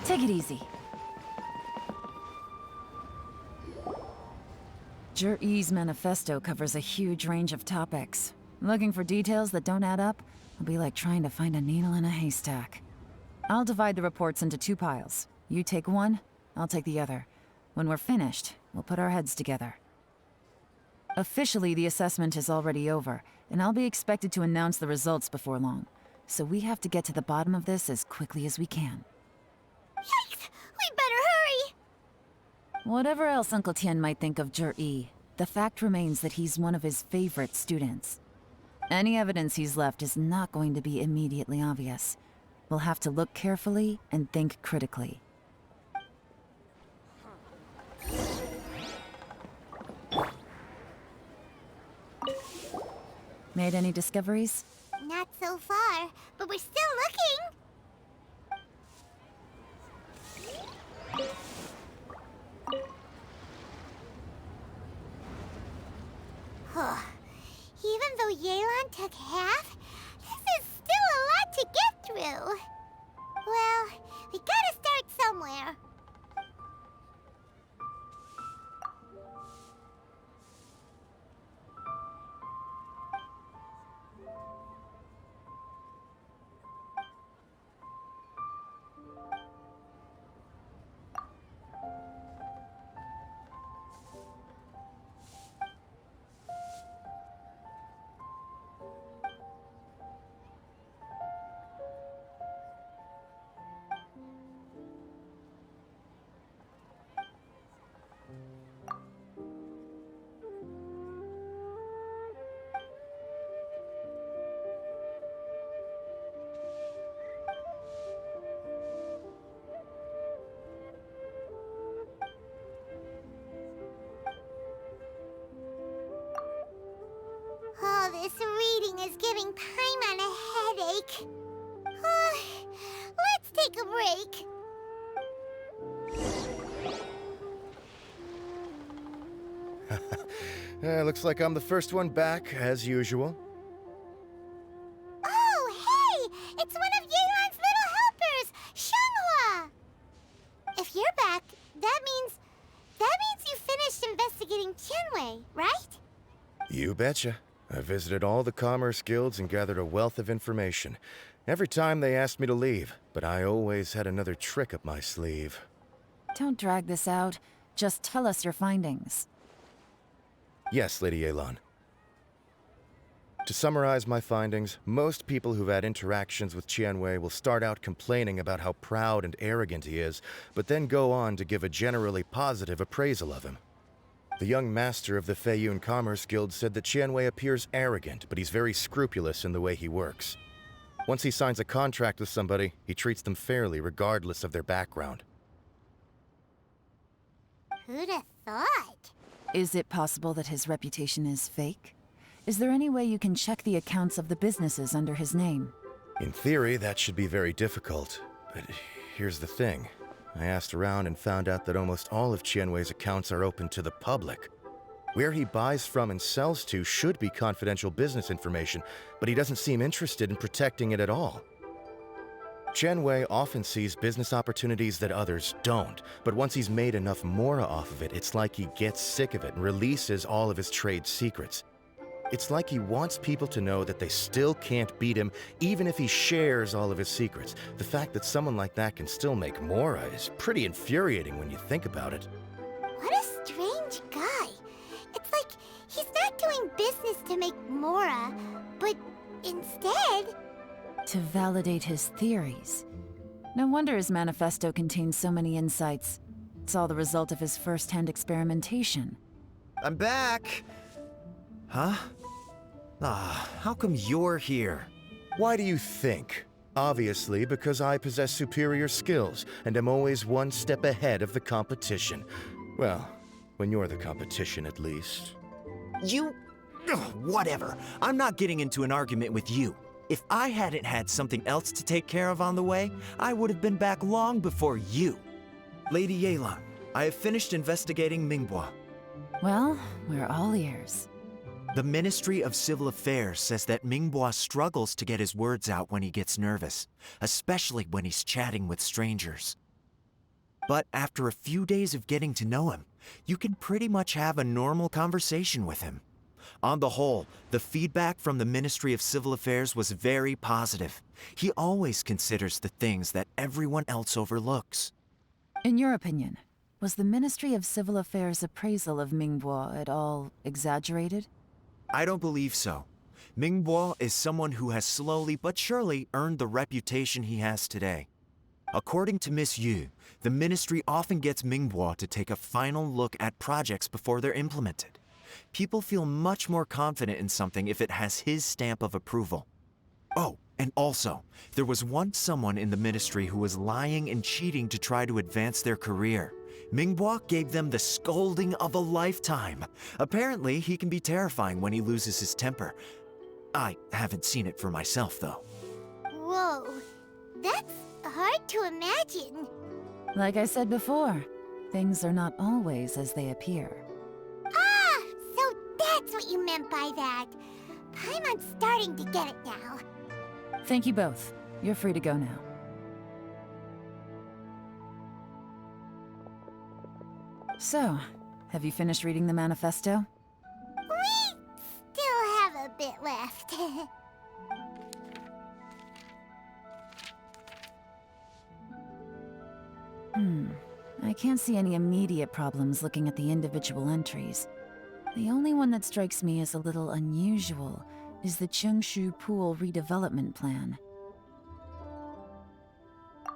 Take it easy. Juri's manifesto covers a huge range of topics. Looking for details that don't add up will be like trying to find a needle in a haystack. I'll divide the reports into 2 piles. You take one, I'll take the other. When we're finished, we'll put our heads together. Officially, the assessment is already over, and I'll be expected to announce the results before long. So we have to get to the bottom of this as quickly as we can. Yikes! We better hurry! Whatever else Uncle Tian might think of Juri, the fact remains that he's one of his favorite students. Any evidence he's left is not going to be immediately obvious. We'll have to look carefully and think critically. Made any discoveries? Not so far, but we're still looking. Even though Yelan took half, this is still a lot to get through. Well, we gotta start somewhere. waiting is giving Paimon a headache. Let's take a break. Looks like I'm the first one back, as usual. Oh, hey! It's one of Yelan's little helpers, Shanghua! If you're back, that means you finished investigating Tianwei, right? You betcha. I visited all the commerce guilds and gathered a wealth of information. Every time they asked me to leave, but I always had another trick up my sleeve. Don't drag this out. Just tell us your findings. Yes, Lady Yelan. To summarize my findings, most people who've had interactions with Tianwei will start out complaining about how proud and arrogant he is, but then go on to give a generally positive appraisal of him. The young master of the Feiyun Commerce Guild said that Tianwei appears arrogant, but he's very scrupulous in the way he works. Once he signs a contract with somebody, he treats them fairly regardless of their background. Who'd have thought? Is it possible that his reputation is fake? Is there any way you can check the accounts of the businesses under his name? In theory, that should be very difficult, but here's the thing. I asked around and found out that almost all of Tianwei's accounts are open to the public. Where he buys from and sells to should be confidential business information, but he doesn't seem interested in protecting it at all. Tianwei often sees business opportunities that others don't, but once he's made enough mora off of it, it's like he gets sick of it and releases all of his trade secrets. It's like he wants people to know that they still can't beat him, even if he shares all of his secrets. The fact that someone like that can still make mora is pretty infuriating when you think about it. What a strange guy. It's like he's not doing business to make mora, but instead... to validate his theories. No wonder his manifesto contains so many insights. It's all the result of his first-hand experimentation. I'm back! Huh? How come you're here? Why do you think? Obviously, because I possess superior skills, and am always one step ahead of the competition. Well, when you're the competition, at least. You... whatever. I'm not getting into an argument with you. If I hadn't had something else to take care of on the way, I would have been back long before you. Lady Yelan, I have finished investigating Mingbua. Well, we're all ears. The Ministry of Civil Affairs says that Mingbua struggles to get his words out when he gets nervous, especially when he's chatting with strangers. But after a few days of getting to know him, you can pretty much have a normal conversation with him. On the whole, the feedback from the Ministry of Civil Affairs was very positive. He always considers the things that everyone else overlooks. In your opinion, was the Ministry of Civil Affairs' appraisal of Mingbua at all exaggerated? I don't believe so. Mingbua is someone who has slowly but surely earned the reputation he has today. According to Miss Yu, the Ministry often gets Mingbua to take a final look at projects before they're implemented. People feel much more confident in something if it has his stamp of approval. Oh, and also, there was once someone in the Ministry who was lying and cheating to try to advance their career. Mingbua gave them the scolding of a lifetime. Apparently, he can be terrifying when he loses his temper. I haven't seen it for myself, though. Whoa, that's hard to imagine. Like I said before, things are not always as they appear. Ah, so that's what you meant by that. Paimon's starting to get it now. Thank you both. You're free to go now. So, have you finished reading the manifesto? We still have a bit left. I can't see any immediate problems looking at the individual entries. The only one that strikes me as a little unusual is the Qingshu Pool redevelopment plan.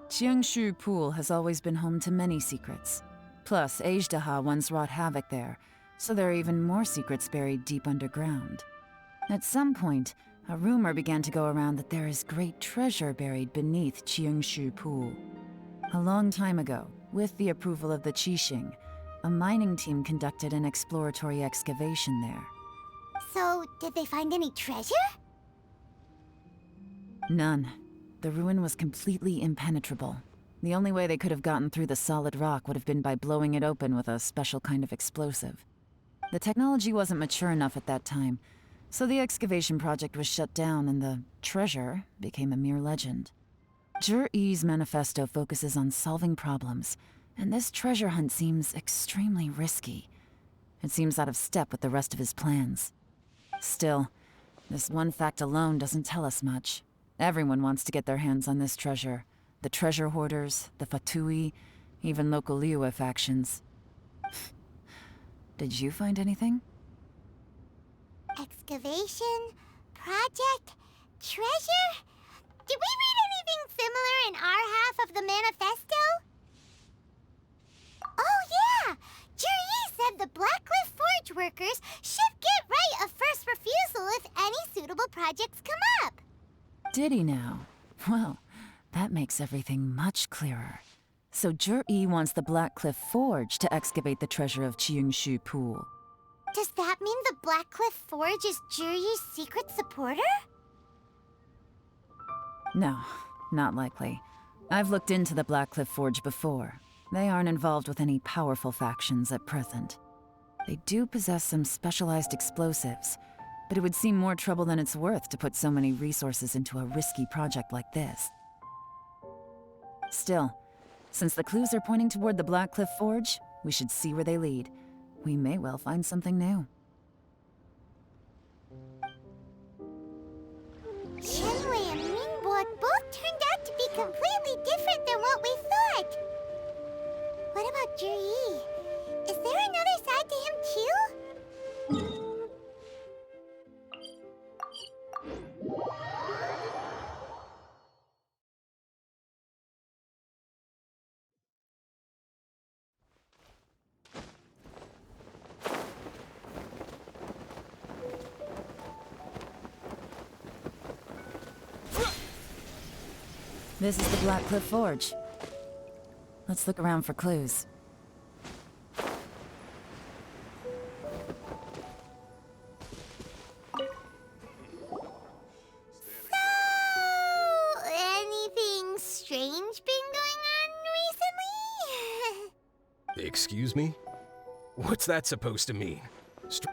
Qingshu Pool has always been home to many secrets. Plus, Ajdaha once wrought havoc there, so there are even more secrets buried deep underground. At some point, a rumor began to go around that there is great treasure buried beneath Qingshu Pool. A long time ago, with the approval of the Qixing, a mining team conducted an exploratory excavation there. So, did they find any treasure? None. The ruin was completely impenetrable. The only way they could have gotten through the solid rock would have been by blowing it open with a special kind of explosive. The technology wasn't mature enough at that time, so the excavation project was shut down and the treasure became a mere legend. Zhi-Yi's manifesto focuses on solving problems, and this treasure hunt seems extremely risky. It seems out of step with the rest of his plans. Still, this one fact alone doesn't tell us much. Everyone wants to get their hands on this treasure. The treasure hoarders, the fatui, even local liyue factions. Did you find anything? Excavation, project, treasure? Did we read anything similar in our half of the manifesto? Oh yeah! Zhi-Yi said the Blackcliff Forge workers should get right of first refusal if any suitable projects come up. Did he now? Well, that makes everything much clearer. So Zhi-Yi wants the Blackcliff Forge to excavate the treasure of Qingshu Pool. Does that mean the Blackcliff Forge is Zhi-Yi's secret supporter? No, not likely. I've looked into the Blackcliff Forge before. They aren't involved with any powerful factions at present. They do possess some specialized explosives, but it would seem more trouble than it's worth to put so many resources into a risky project like this. Still, since the clues are pointing toward the Blackcliff Forge, we should see where they lead. We may well find something new. Qianwei and Mingbo both turned out to be completely different than what we thought. What about Zhi-Yi? Is there another side to him too? This is the Blackcliff Forge. Let's look around for clues. Anything strange been going on recently? Excuse me? What's that supposed to mean? Just,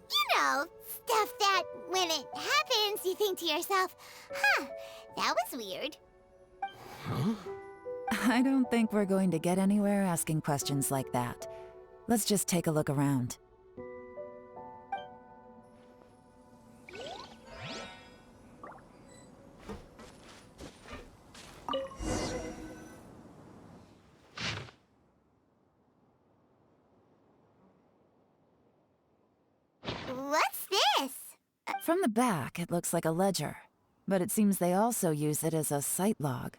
you know, stuff that when it happens, you think to yourself, huh, that was weird. Huh? I don't think we're going to get anywhere asking questions like that. Let's just take a look around. What's this? From the back, it looks like a ledger, but it seems they also use it as a site log.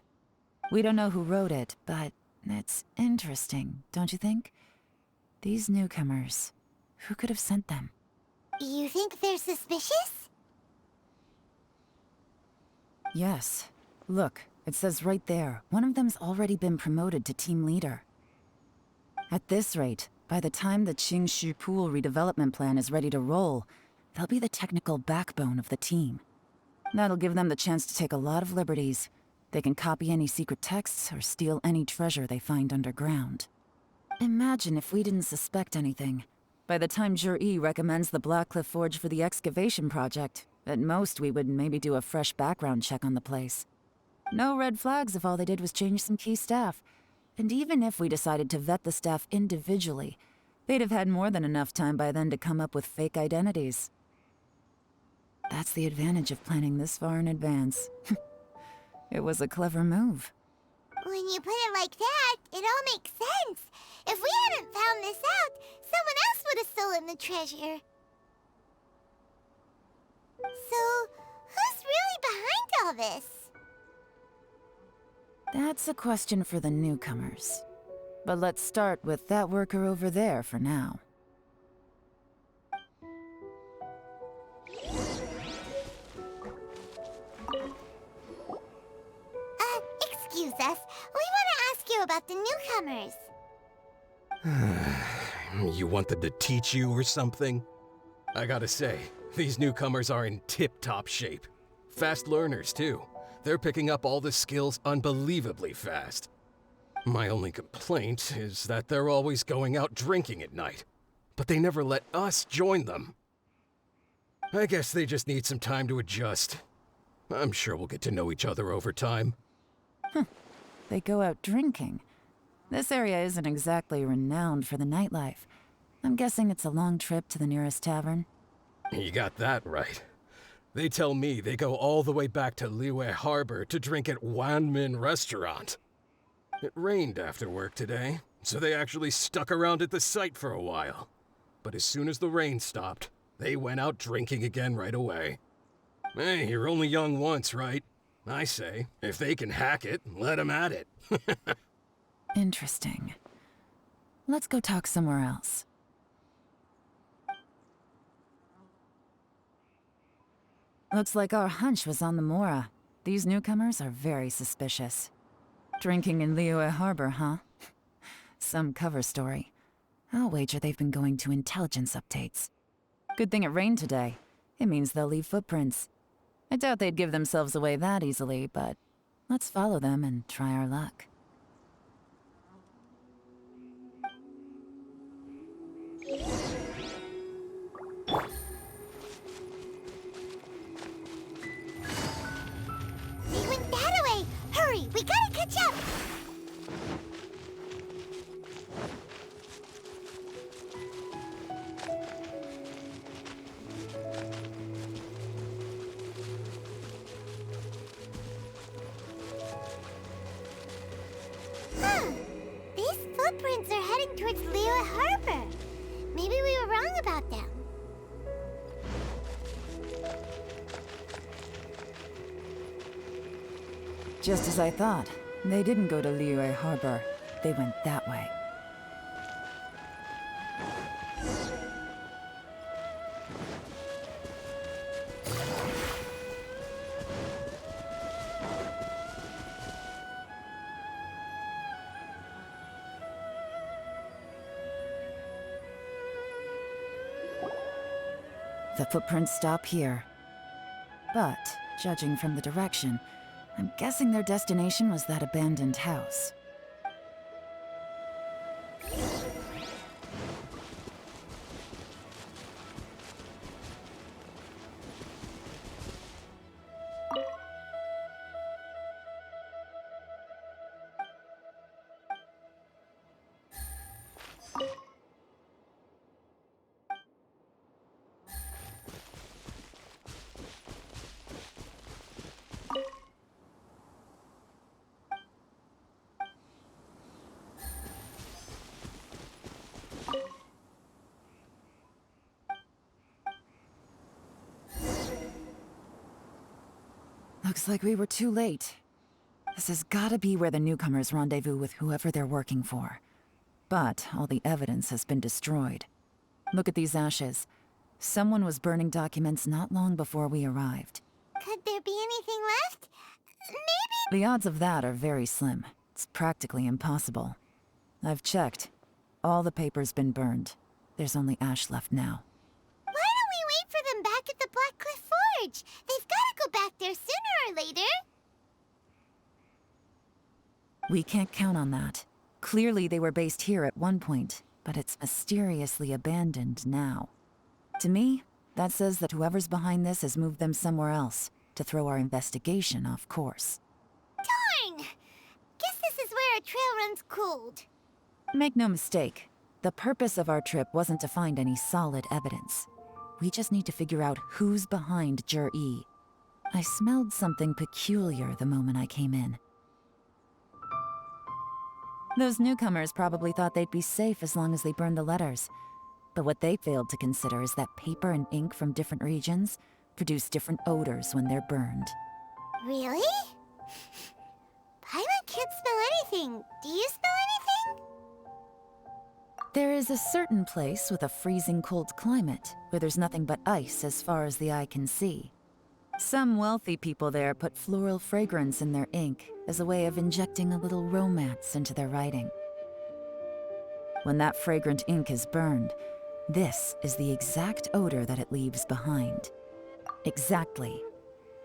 We don't know who wrote it, but it's interesting, don't you think? These newcomers, who could have sent them? You think they're suspicious? Yes. Look, it says right there, one of them's already been promoted to team leader. At this rate, by the time the Qingshu Pool redevelopment plan is ready to roll, they'll be the technical backbone of the team. That'll give them the chance to take a lot of liberties. They can copy any secret texts or steal any treasure they find underground. Imagine if we didn't suspect anything. By the time Zhi-Yi recommends the Blackcliff Forge for the excavation project, at most we would maybe do a fresh background check on the place. No red flags if all they did was change some key staff. And even if we decided to vet the staff individually, they'd have had more than enough time by then to come up with fake identities. That's the advantage of planning this far in advance. It was a clever move. When you put it like that, it all makes sense. If we hadn't found this out, someone else would have stolen the treasure. So, who's really behind all this? That's a question for the newcomers. But let's start with that worker over there for now. Excuse us. We want to ask you about the newcomers. You want them to teach you or something? I gotta say, these newcomers are in tip-top shape. Fast learners, too. They're picking up all the skills unbelievably fast. My only complaint is that they're always going out drinking at night, but they never let us join them. I guess they just need some time to adjust. I'm sure we'll get to know each other over time. They go out drinking. This area isn't exactly renowned for the nightlife. I'm guessing it's a long trip to the nearest tavern. You got that right. They tell me they go all the way back to Liyue Harbor to drink at Wanmin Restaurant. It rained after work today, so they actually stuck around at the site for a while. But as soon as the rain stopped, they went out drinking again right away. Hey, you're only young once, right? I say, if they can hack it, let 'em at it. Interesting. Let's go talk somewhere else. Looks like our hunch was on the Mora. These newcomers are very suspicious. Drinking in Liyue Harbor, huh? Some cover story. I'll wager they've been going to intelligence updates. Good thing it rained today. It means they'll leave footprints. I doubt they'd give themselves away that easily, but let's follow them and try our luck. They went that way! Hurry, we gotta catch up! Huh. These footprints are heading towards Liyue Harbor. Maybe we were wrong about them. Just as I thought. They didn't go to Liyue Harbor. They went that way. The footprints stop here. But, judging from the direction, I'm guessing their destination was that abandoned house. Looks like we were too late. This has gotta be where the newcomers rendezvous with whoever they're working for. But all the evidence has been destroyed. Look at these ashes. Someone was burning documents not long before we arrived. Could there be anything left? Maybe... The odds of that are very slim. It's practically impossible. I've checked. All the paper's been burned. There's only ash left now. Why don't we wait for them back at the Black Cliff Forge? They've gotta go back there sooner or later. We can't count on that. Clearly they were based here at one point, but it's mysteriously abandoned now. To me, that says that whoever's behind this has moved them somewhere else, to throw our investigation off course. Darn! Guess this is where a trail runs cold. Make no mistake, the purpose of our trip wasn't to find any solid evidence. We just need to figure out who's behind Jur-E. I smelled something peculiar the moment I came in. Those newcomers probably thought they'd be safe as long as they burned the letters. But what they failed to consider is that paper and ink from different regions produce different odors when they're burned. Really? Paimon can't smell anything. Do you smell anything? There is a certain place with a freezing cold climate where there's nothing but ice as far as the eye can see. Some wealthy people there put floral fragrance in their ink as a way of injecting a little romance into their writing. When that fragrant ink is burned, this is the exact odor that it leaves behind. Exactly.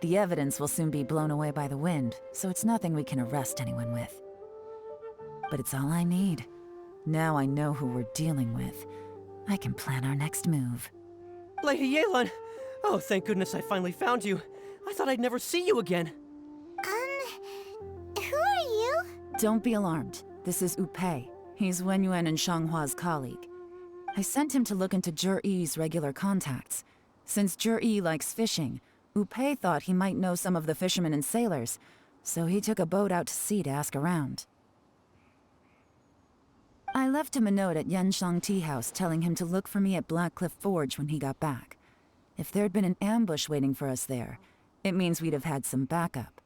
The evidence will soon be blown away by the wind, so it's nothing we can arrest anyone with. But it's all I need. Now I know who we're dealing with. I can plan our next move. Lady Yelan! Oh, thank goodness I finally found you. I thought I'd never see you again. Who are you? Don't be alarmed. This is Upei. He's Wenyuan and Shanghua's colleague. I sent him to look into Zhiyi's regular contacts. Since Zhiyi likes fishing, Upei thought he might know some of the fishermen and sailors, so he took a boat out to sea to ask around. I left him a note at Yanshang Tea House telling him to look for me at Blackcliff Forge when he got back. If there'd been an ambush waiting for us there, it means we'd have had some backup.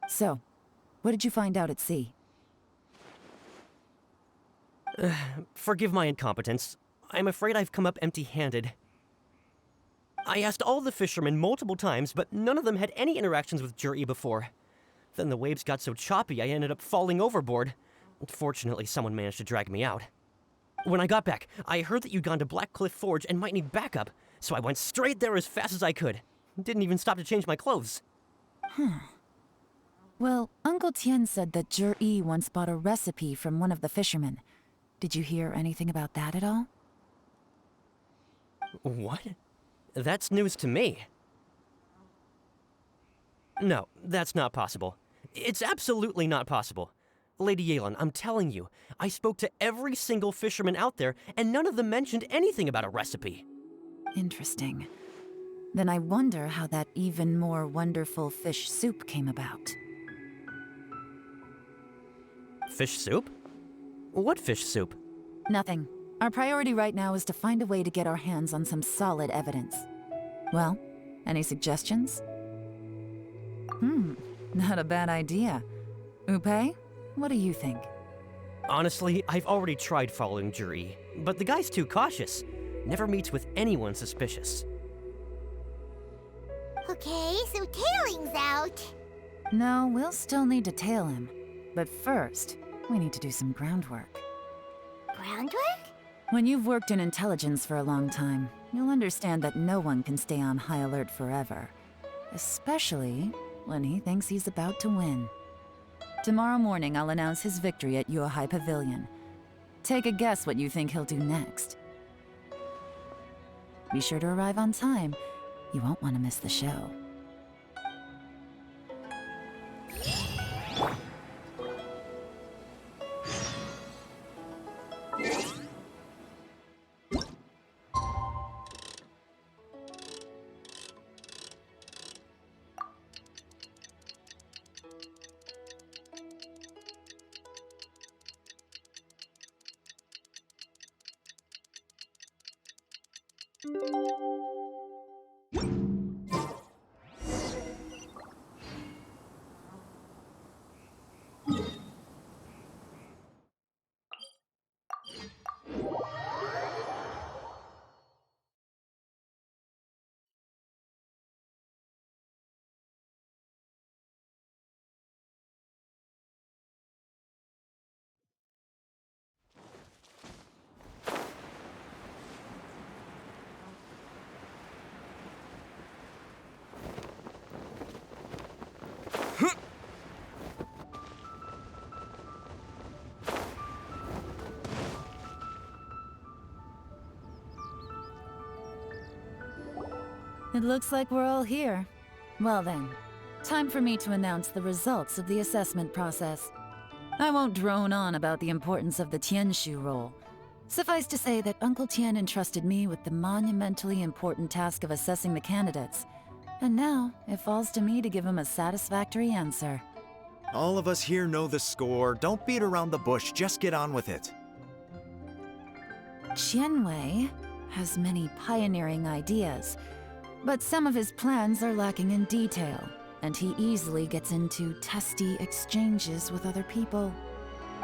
So, what did you find out at sea? Forgive my incompetence. I'm afraid I've come up empty-handed. I asked all the fishermen multiple times, but none of them had any interactions with Zhiyi before. Then the waves got so choppy I ended up falling overboard. Fortunately, someone managed to drag me out. When I got back, I heard that you'd gone to Blackcliff Forge and might need backup, so I went straight there as fast as I could. Didn't even stop to change my clothes. Well, Uncle Tian said that Zhiyi once bought a recipe from one of the fishermen. Did you hear anything about that at all? What? That's news to me. No, that's not possible. It's absolutely not possible. Lady Yelan, I'm telling you, I spoke to every single fisherman out there, and none of them mentioned anything about a recipe. Interesting. Then I wonder how that even more wonderful fish soup came about. Fish soup? What fish soup? Nothing. Our priority right now is to find a way to get our hands on some solid evidence. Well, any suggestions? Not a bad idea. Upei, what do you think? Honestly, I've already tried following Zhiyi, but the guy's too cautious. Never meets with anyone suspicious. Okay, so tailing's out. No, we'll still need to tail him. But first, we need to do some groundwork. Groundwork? When you've worked in intelligence for a long time, you'll understand that no one can stay on high alert forever. Especially when he thinks he's about to win. Tomorrow morning, I'll announce his victory at Yuehai Pavilion. Take a guess what you think he'll do next. Be sure to arrive on time. You won't want to miss the show. It looks like we're all here. Well then, time for me to announce the results of the assessment process. I won't drone on about the importance of the Tianshu role. Suffice to say that Uncle Tian entrusted me with the monumentally important task of assessing the candidates. And now, it falls to me to give him a satisfactory answer. All of us here know the score. Don't beat around the bush, just get on with it. Qianwei has many pioneering ideas, but some of his plans are lacking in detail, and he easily gets into testy exchanges with other people.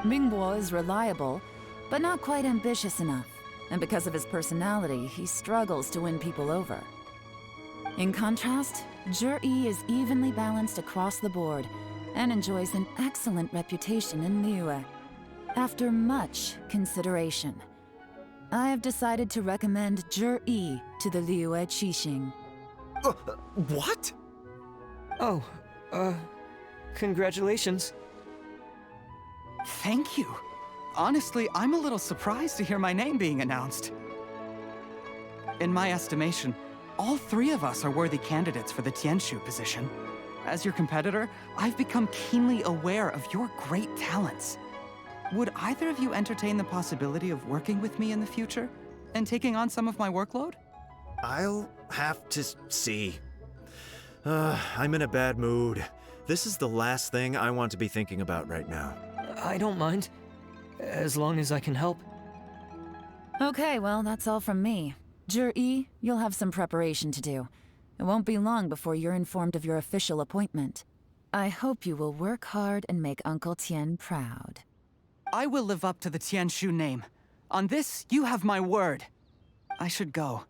Mingbo is reliable, but not quite ambitious enough, and because of his personality, he struggles to win people over. In contrast, Zhiyi is evenly balanced across the board, and enjoys an excellent reputation in Liyue. After much consideration, I have decided to recommend Zhi to the Liyue Qixing. What? Oh, congratulations. Thank you. Honestly, I'm a little surprised to hear my name being announced. In my estimation, all three of us are worthy candidates for the Tianshu position. As your competitor, I've become keenly aware of your great talents. Would either of you entertain the possibility of working with me in the future and taking on some of my workload? I'll have to see. I'm in a bad mood. This is the last thing I want to be thinking about right now. I don't mind, as long as I can help. Okay, well, that's all from me. Zhi, you'll have some preparation to do. It won't be long before you're informed of your official appointment. I hope you will work hard and make Uncle Tien proud. I will live up to the Tianshu name. On this, you have my word. I should go.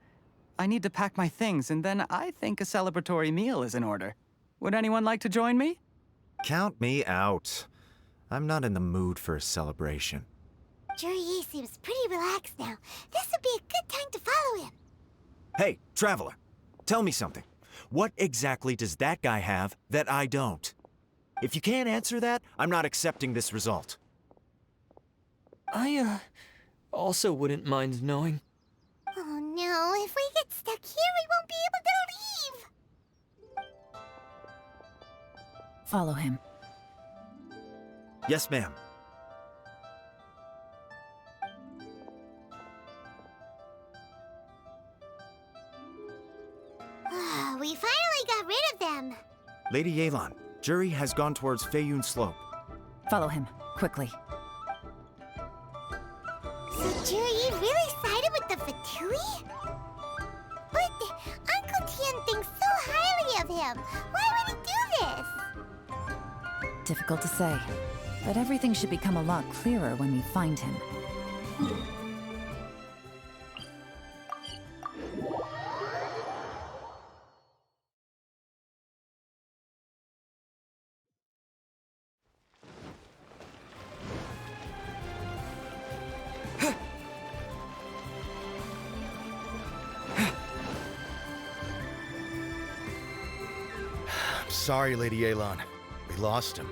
I need to pack my things, and then I think a celebratory meal is in order. Would anyone like to join me? Count me out. I'm not in the mood for a celebration. Zhi seems pretty relaxed now. This would be a good time to follow him. Hey, Traveler, tell me something. What exactly does that guy have that I don't? If you can't answer that, I'm not accepting this result. I, also wouldn't mind knowing. Oh no, if we get stuck here, we won't be able to leave! Follow him. Yes, ma'am. We finally got rid of them! Lady Yelan, Zhi has gone towards Feiyun Slope. Follow him, quickly. So Zhi really sided with the fatui? But Uncle Tien thinks so highly of him. Why would he do this? Difficult to say, but everything should become a lot clearer when we find him. Sorry, Lady Yelan. We lost him.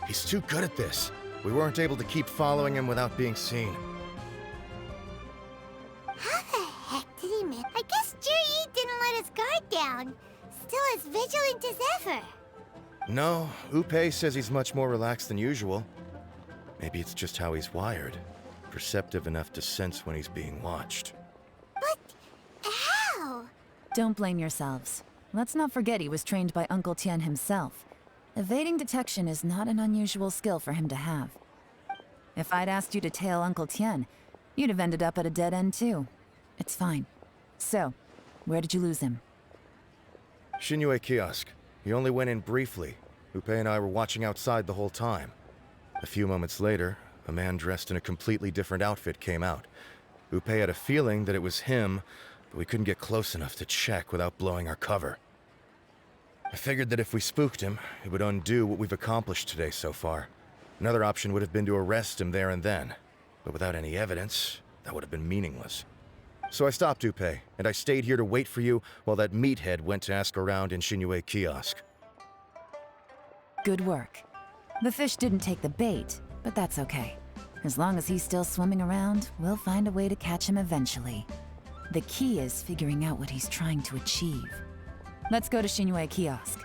He's too good at this. We weren't able to keep following him without being seen. How the heck did he miss? I guess Zhi didn't let his guard down. Still as vigilant as ever. No, Upe says he's much more relaxed than usual. Maybe it's just how he's wired. Perceptive enough to sense when he's being watched. But how? Don't blame yourselves. Let's not forget he was trained by Uncle Tien himself. Evading detection is not an unusual skill for him to have. If I'd asked you to tail Uncle Tien, you'd have ended up at a dead end too. It's fine. So, where did you lose him? Xinyue kiosk. He only went in briefly. Upe and I were watching outside the whole time. A few moments later, a man dressed in a completely different outfit came out. Upe had a feeling that it was him, but we couldn't get close enough to check without blowing our cover. I figured that if we spooked him, it would undo what we've accomplished today so far. Another option would have been to arrest him there and then, but without any evidence, that would have been meaningless. So I stopped Upe, and I stayed here to wait for you while that meathead went to ask around in Xinyue kiosk. Good work. The fish didn't take the bait, but that's okay. As long as he's still swimming around, we'll find a way to catch him eventually. The key is figuring out what he's trying to achieve. Let's go to Xinyue kiosk.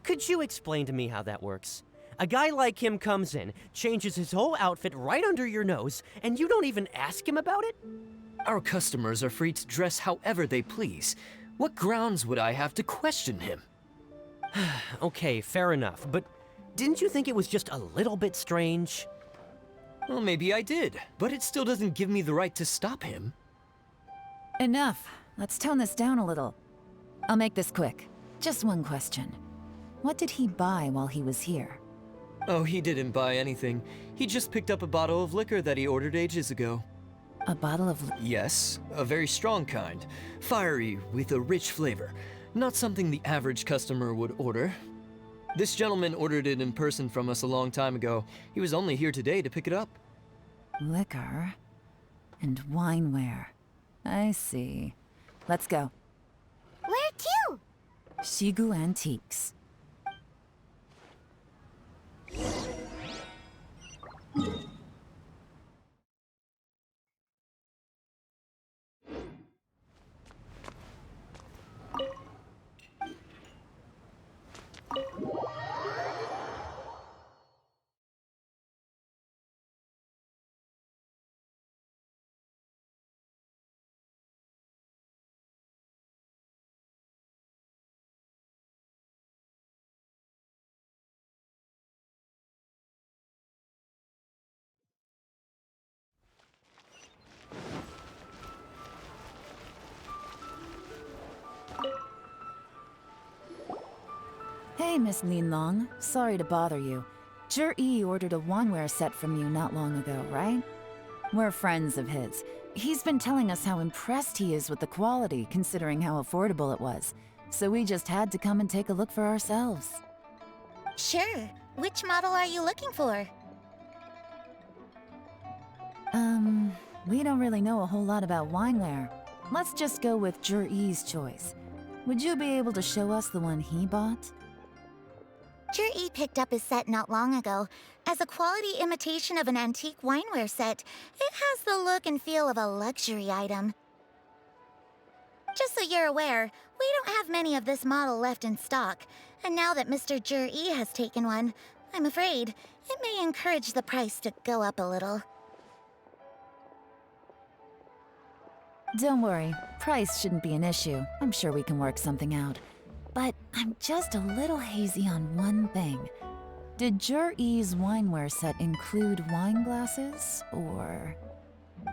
Could you explain to me how that works? A guy like him comes in, changes his whole outfit right under your nose, and you don't even ask him about it? Our customers are free to dress however they please. What grounds would I have to question him? Okay, fair enough, but didn't you think it was just a little bit strange? Well, maybe I did, but it still doesn't give me the right to stop him. Enough. Let's tone this down a little. I'll make this quick. Just one question. What did he buy while he was here? Oh, he didn't buy anything. He just picked up a bottle of liquor that he ordered ages ago. A bottle of... Yes, a very strong kind. Fiery, with a rich flavor. Not something the average customer would order. This gentleman ordered it in person from us a long time ago. He was only here today to pick it up. Liquor and wineware. I see. Let's go. Where to? Shigu Antiques. Hey, Miss Linlong. Sorry to bother you. Zhi ordered a wineware set from you not long ago, right? We're friends of his. He's been telling us how impressed he is with the quality, considering how affordable it was. So we just had to come and take a look for ourselves. Sure. Which model are you looking for? We don't really know a whole lot about wineware. Let's just go with Zhi's choice. Would you be able to show us the one he bought? Zhi picked up his set not long ago. As a quality imitation of an antique wineware set, it has the look and feel of a luxury item. Just so you're aware, we don't have many of this model left in stock, and now that Mr. Zhi has taken one, I'm afraid it may encourage the price to go up a little. Don't worry, price shouldn't be an issue. I'm sure we can work something out. But I'm just a little hazy on one thing. Did Zhi's wineware set include wine glasses, or...?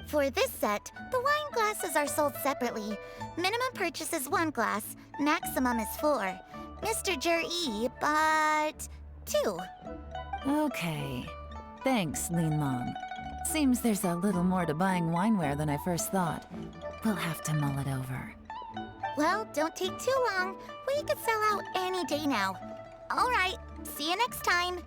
For this set, the wine glasses are sold separately. Minimum purchase is 1 glass, maximum is 4. Mr. Zhi bought 2. Okay. Thanks, Linlong. Seems there's a little more to buying wineware than I first thought. We'll have to mull it over. Well, don't take too long. We could sell out any day now. All right, see you next time.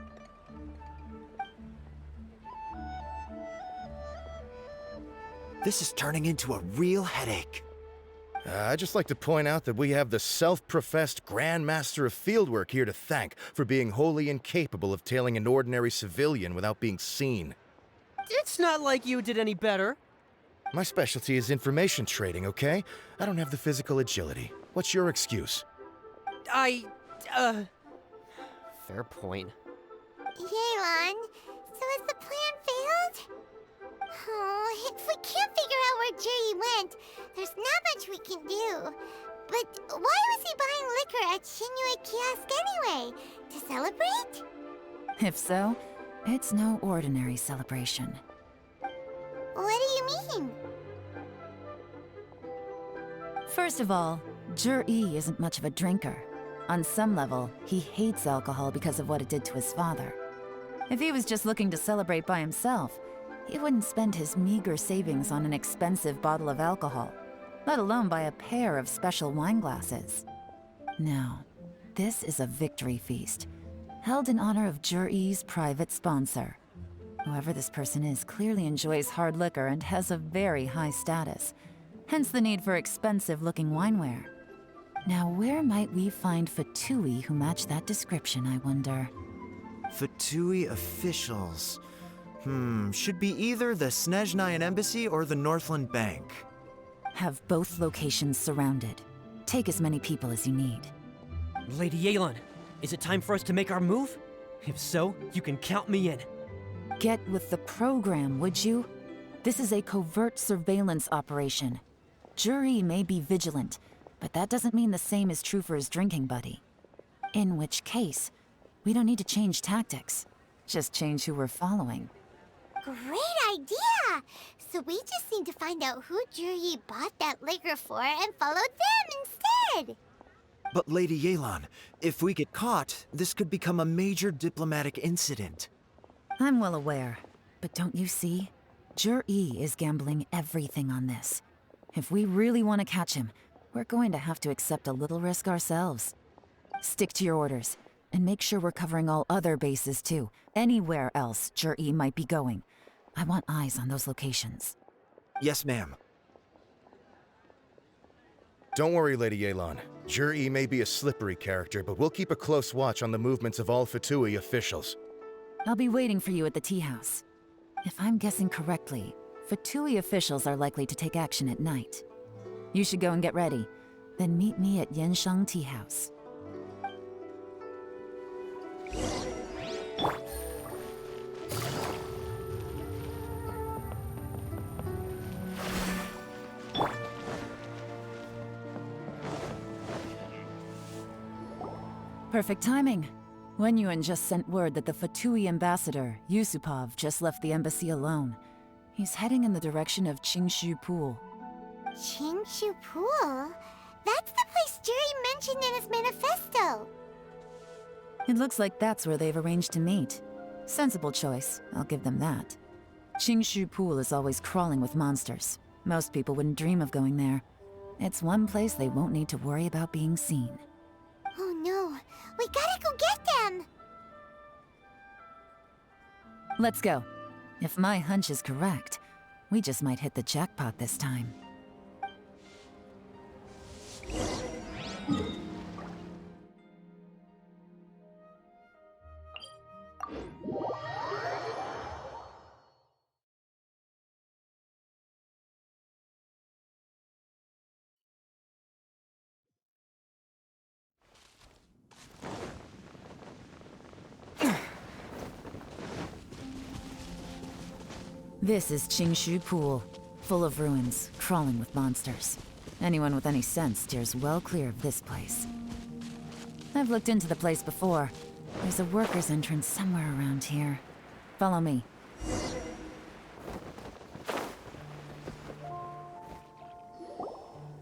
This is turning into a real headache. I'd just like to point out that we have the self-professed Grand Master of Fieldwork here to thank for being wholly incapable of tailing an ordinary civilian without being seen. It's not like you did any better. My specialty is information trading, okay? I don't have the physical agility. What's your excuse? Fair point. Yelan, so has the plan failed? Oh, if we can't figure out where Jerry went, there's not much we can do. But why was he buying liquor at Xinyue Kiosk anyway? To celebrate? If so, it's no ordinary celebration. What do you mean? First of all, Zhi isn't much of a drinker. On some level, he hates alcohol because of what it did to his father. If he was just looking to celebrate by himself, he wouldn't spend his meager savings on an expensive bottle of alcohol, let alone buy a pair of special wine glasses. No, this is a victory feast, held in honor of Zhi's private sponsor. Whoever this person is clearly enjoys hard liquor and has a very high status, hence the need for expensive-looking wineware. Now, where might we find fatui who match that description, I wonder? Fatui officials. Should be either the Snezhnayan Embassy or the Northland Bank. Have both locations surrounded. Take as many people as you need. Lady Yelan, is it time for us to make our move? If so, you can count me in. Get with the program, would you? This is a covert surveillance operation. Jury may be vigilant, but that doesn't mean the same is true for his drinking buddy. In which case, we don't need to change tactics. Just change who we're following. Great idea! So we just need to find out who Jury bought that liquor for and follow them instead! But Lady Yelan, if we get caught, this could become a major diplomatic incident. I'm well aware, but don't you see? Jury is gambling everything on this. If we really want to catch him, we're going to have to accept a little risk ourselves. Stick to your orders, and make sure we're covering all other bases too. Anywhere else Jury might be going. I want eyes on those locations. Yes, ma'am. Don't worry, Lady Yelan. Jury may be a slippery character, but we'll keep a close watch on the movements of all Fatui officials. I'll be waiting for you at the tea house. If I'm guessing correctly, Fatui officials are likely to take action at night. You should go and get ready. Then meet me at Yansheng Tea House. Perfect timing. Wenyuan just sent word that the Fatui ambassador, Yusupov, just left the embassy alone. He's heading in the direction of Qingshu Pool. Qingshu Pool? That's the place Jury mentioned in his manifesto! It looks like that's where they've arranged to meet. Sensible choice, I'll give them that. Qingshu Pool is always crawling with monsters. Most people wouldn't dream of going there. It's one place they won't need to worry about being seen. Oh no, we gotta go get them! Let's go. If my hunch is correct, we just might hit the jackpot this time. This is Qingshu Pool, full of ruins, crawling with monsters. Anyone with any sense steers well clear of this place. I've looked into the place before. There's a worker's entrance somewhere around here. Follow me.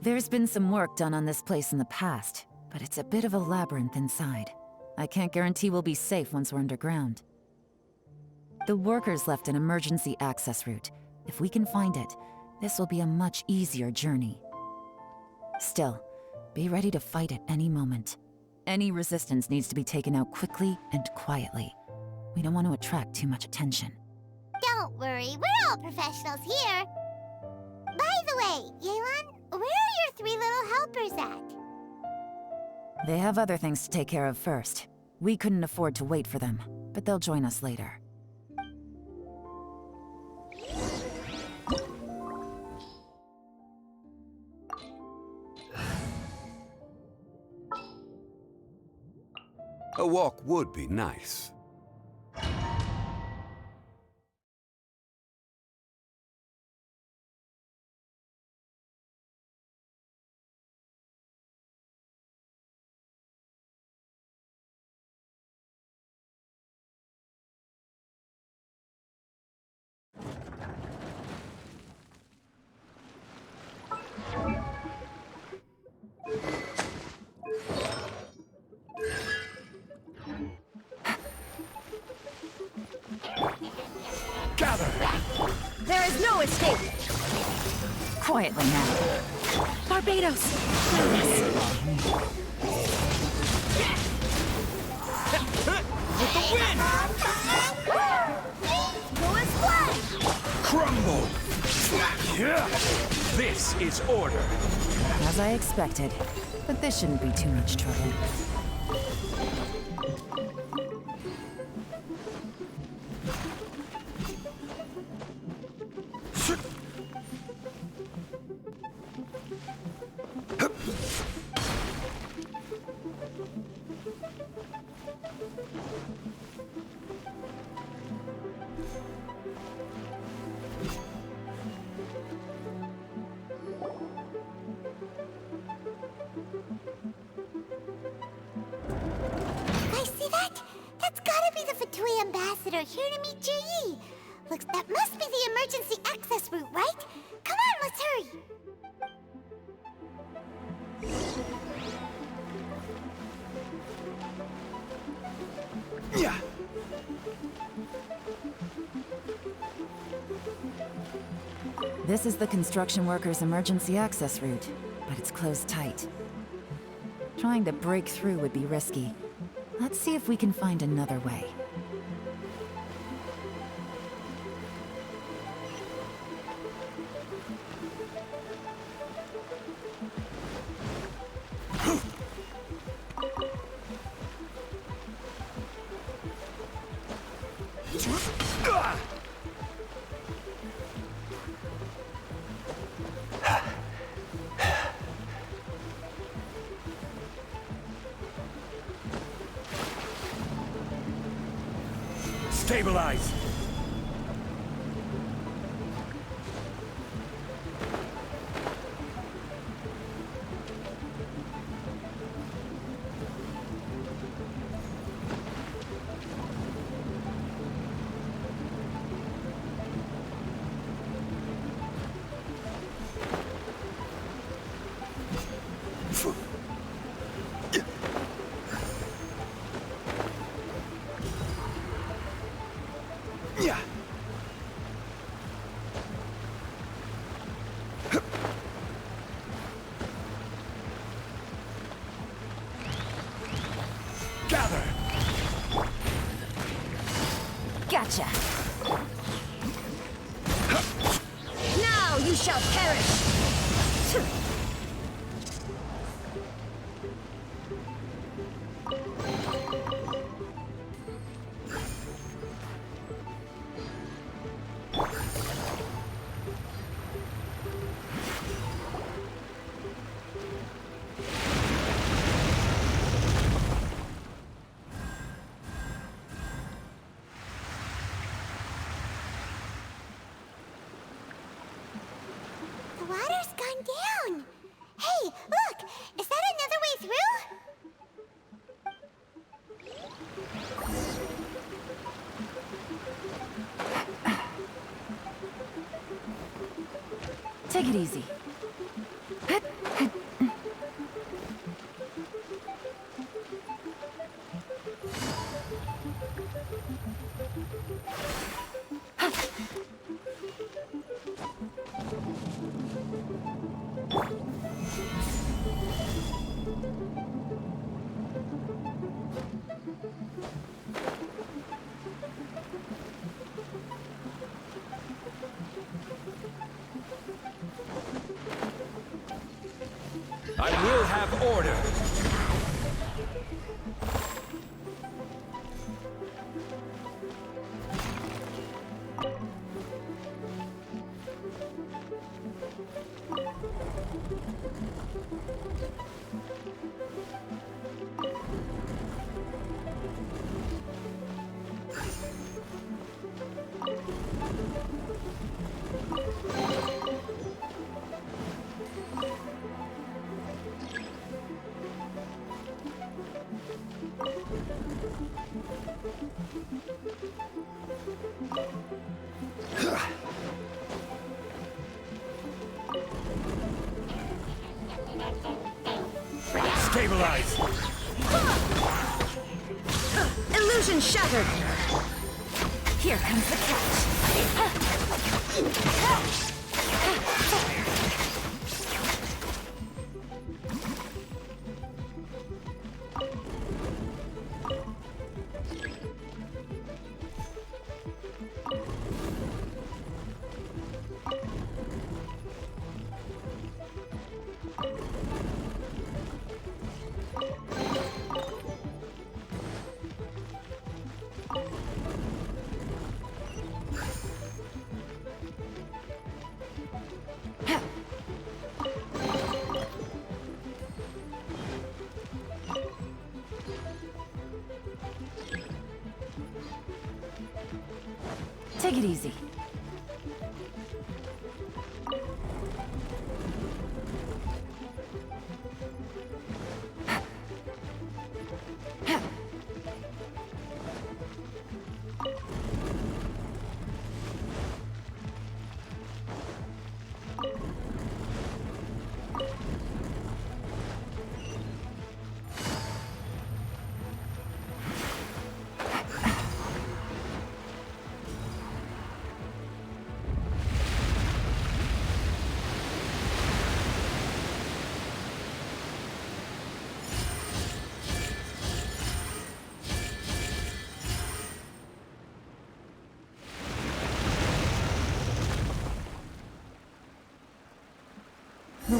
There's been some work done on this place in the past, but it's a bit of a labyrinth inside. I can't guarantee we'll be safe once we're underground. The workers left an emergency access route. If we can find it, this will be a much easier journey. Still, be ready to fight at any moment. Any resistance needs to be taken out quickly and quietly. We don't want to attract too much attention. Don't worry, we're all professionals here. By the way, Yelan, where are your 3 little helpers at? They have other things to take care of first. We couldn't afford to wait for them, but they'll join us later. A walk would be nice. There is no escape! Quietly now. Barbados! With the wind! Go as planned! Crumble! This is order. As I expected, but this shouldn't be too much trouble. fatui ambassador here to meet Ji. Looks, that must be the emergency access route, right? Come on, let's hurry. Yeah. This is the construction workers' emergency access route, but it's closed tight. Trying to break through would be risky. Let's see if we can find another way. Stabilize! Yeah. Gather. Gotcha. Now you shall perish. The water's gone down. Hey, look! Is that another way through? Take it easy. I will have order. Stabilize! Illusion shattered! Here comes the catch. Take it easy.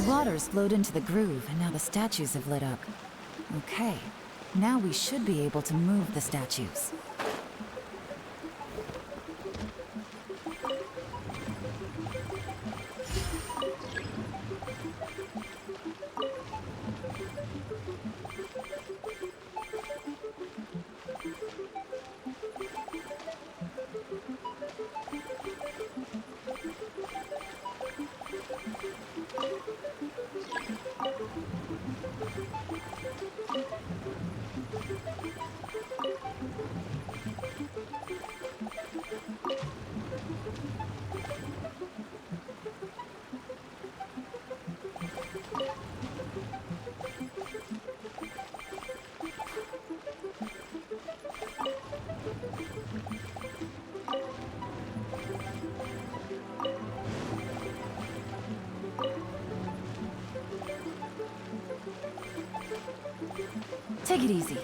water's flowed into the groove, and now the statues have lit up. Okay, now we should be able to move the statues. Take it easy.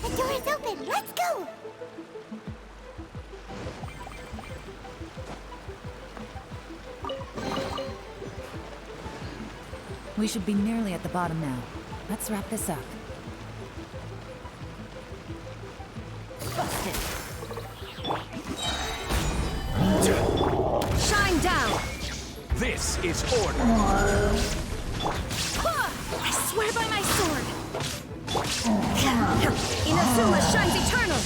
The door is open. Let's go. We should be nearly at the bottom now. Let's wrap this up. Busted. Shine down! This is order. I swear by my sword! Inazuma shines eternal!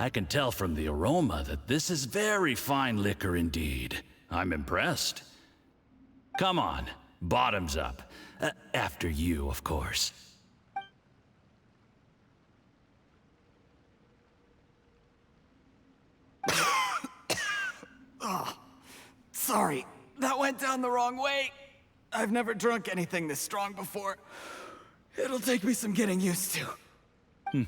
I can tell from the aroma that this is very fine liquor indeed. I'm impressed. Come on, bottoms up. After you, of course. Oh, sorry. That went down the wrong way. I've never drunk anything this strong before. It'll take me some getting used to.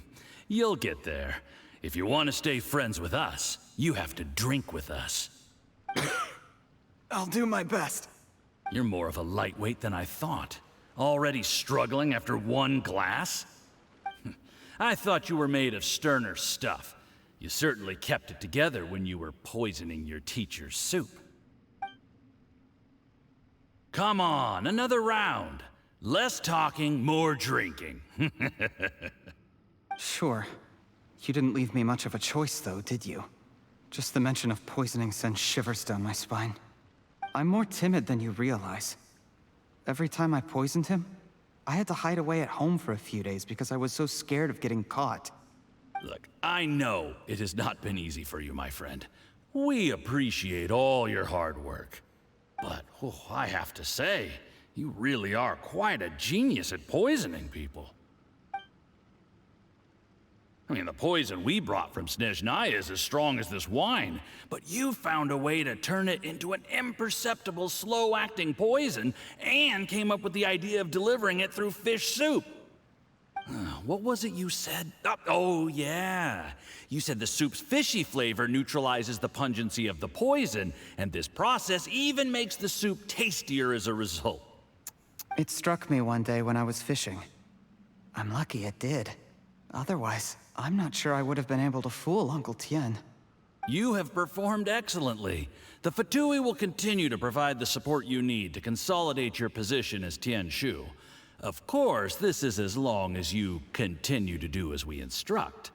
You'll get there. If you want to stay friends with us, you have to drink with us. I'll do my best. You're more of a lightweight than I thought. Already struggling after one glass? I thought you were made of sterner stuff. You certainly kept it together when you were poisoning your teacher's soup. Come on, another round. Less talking, more drinking. Sure. You didn't leave me much of a choice, though, did you? Just the mention of poisoning sends shivers down my spine. I'm more timid than you realize. Every time I poisoned him, I had to hide away at home for a few days because I was so scared of getting caught. Look, I know it has not been easy for you, my friend. We appreciate all your hard work. But, I have to say, you really are quite a genius at poisoning people. I mean, the poison we brought from Snezhnaya is as strong as this wine, but you found a way to turn it into an imperceptible, slow-acting poison, and came up with the idea of delivering it through fish soup. What was it you said? Oh, yeah. You said the soup's fishy flavor neutralizes the pungency of the poison, and this process even makes the soup tastier as a result. It struck me one day when I was fishing. I'm lucky it did. Otherwise, I'm not sure I would have been able to fool Uncle Tien. You have performed excellently. The Fatui will continue to provide the support you need to consolidate your position as Tien Shu. Of course, this is as long as you continue to do as we instruct.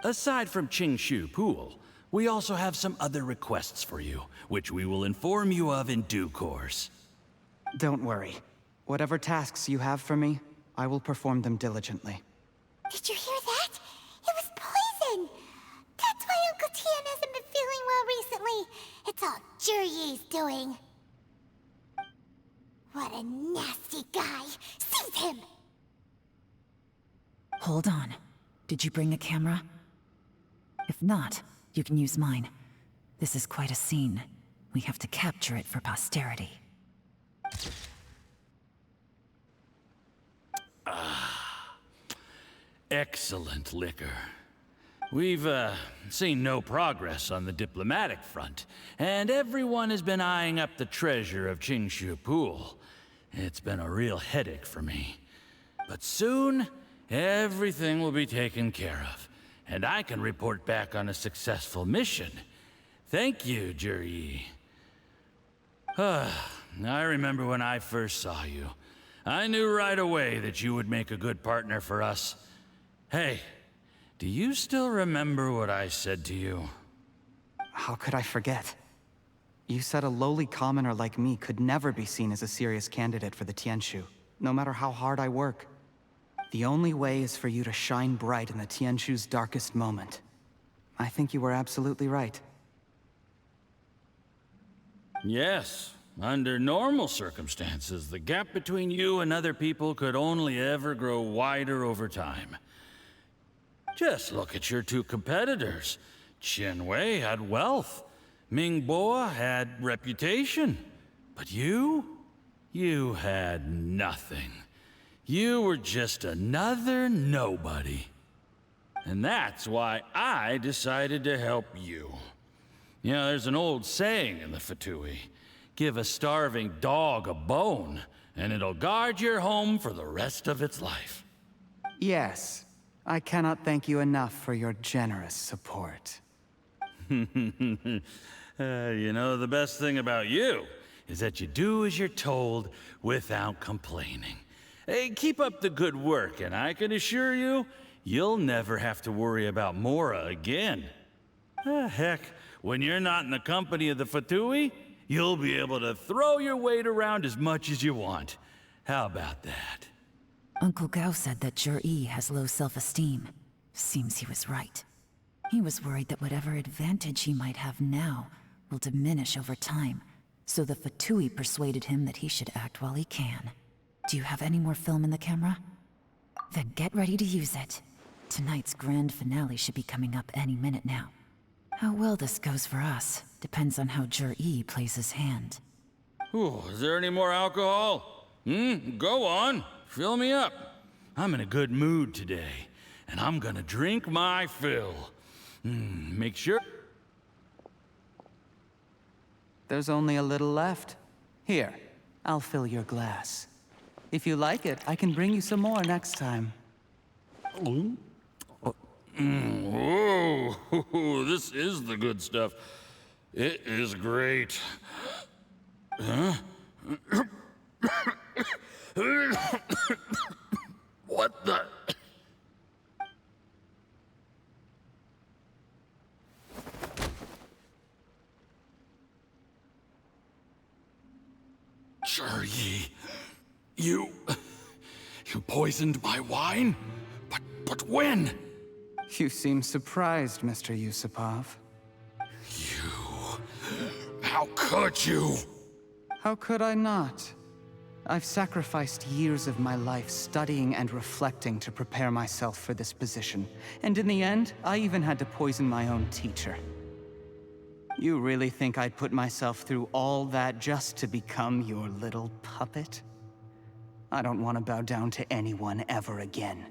Aside from Qing Shu Pool, We also have some other requests for you, which we will inform you of in due course. Don't worry. Whatever tasks you have for me, I will perform them diligently. Did you hear that? It was poison! That's why Uncle Tian hasn't been feeling well recently. It's all Jurye's doing. What a nasty guy! Seize him! Hold on. Did you bring a camera? If not, you can use mine. This is quite a scene. We have to capture it for posterity. Excellent liquor. We've, seen no progress on the diplomatic front, and everyone has been eyeing up the treasure of Qingshu Pool. It's been a real headache for me. But soon, everything will be taken care of, and I can report back on a successful mission. Thank you, Jurye. I remember when I first saw you. I knew right away that you would make a good partner for us. Hey, do you still remember what I said to you? How could I forget? You said a lowly commoner like me could never be seen as a serious candidate for the Tianshu, no matter how hard I work. The only way is for you to shine bright in the Tianshu's darkest moment. I think you were absolutely right. Yes. Under normal circumstances, the gap between you and other people could only ever grow wider over time. Just look at your two competitors. Qianwei had wealth. Mingbo had reputation. But you had nothing. You were just another nobody. And that's why I decided to help you. You know, there's an old saying in the Fatui. Give a starving dog a bone, and it'll guard your home for the rest of its life. Yes. I cannot thank you enough for your generous support. You know, the best thing about you is that you do as you're told without complaining. Hey, keep up the good work, and I can assure you, you'll never have to worry about Mora again. Heck, when you're not in the company of the Fatui, you'll be able to throw your weight around as much as you want. How about that? Uncle Gao said that Jurye has low self-esteem. Seems he was right. He was worried that whatever advantage he might have now will diminish over time, so the Fatui persuaded him that he should act while he can. Do you have any more film in the camera? Then get ready to use it. Tonight's grand finale should be coming up any minute now. How well this goes for us depends on how Jurye plays his hand. Ooh, is there any more alcohol? Go on. Fill me up. I'm in a good mood today, and I'm gonna drink my fill. Make sure... There's only a little left. Here, I'll fill your glass. If you like it, I can bring you some more next time. Whoa, this is the good stuff. It is great. Huh? What the... Jurye, you poisoned my wine? But when? You seem surprised, Mr. Yusupov. How could you? How could I not? I've sacrificed years of my life studying and reflecting to prepare myself for this position. And in the end, I even had to poison my own teacher. You really think I'd put myself through all that just to become your little puppet? I don't want to bow down to anyone ever again.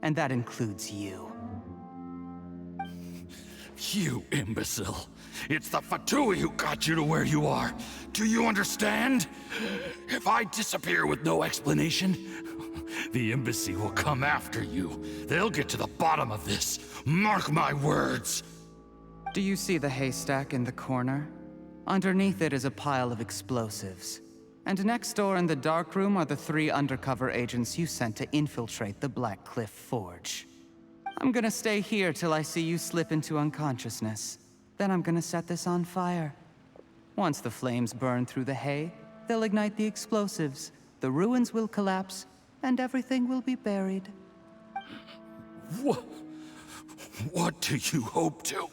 And that includes you. You imbecile. It's the Fatui who got you to where you are. Do you understand? If I disappear with no explanation, the embassy will come after you. They'll get to the bottom of this. Mark my words. Do you see the haystack in the corner? Underneath it is a pile of explosives. And next door in the dark room are the 3 undercover agents you sent to infiltrate the Black Cliff Forge. I'm gonna stay here till I see you slip into unconsciousness. Then I'm gonna set this on fire. Once the flames burn through the hay, they'll ignite the explosives, the ruins will collapse, and everything will be buried. What do you hope to?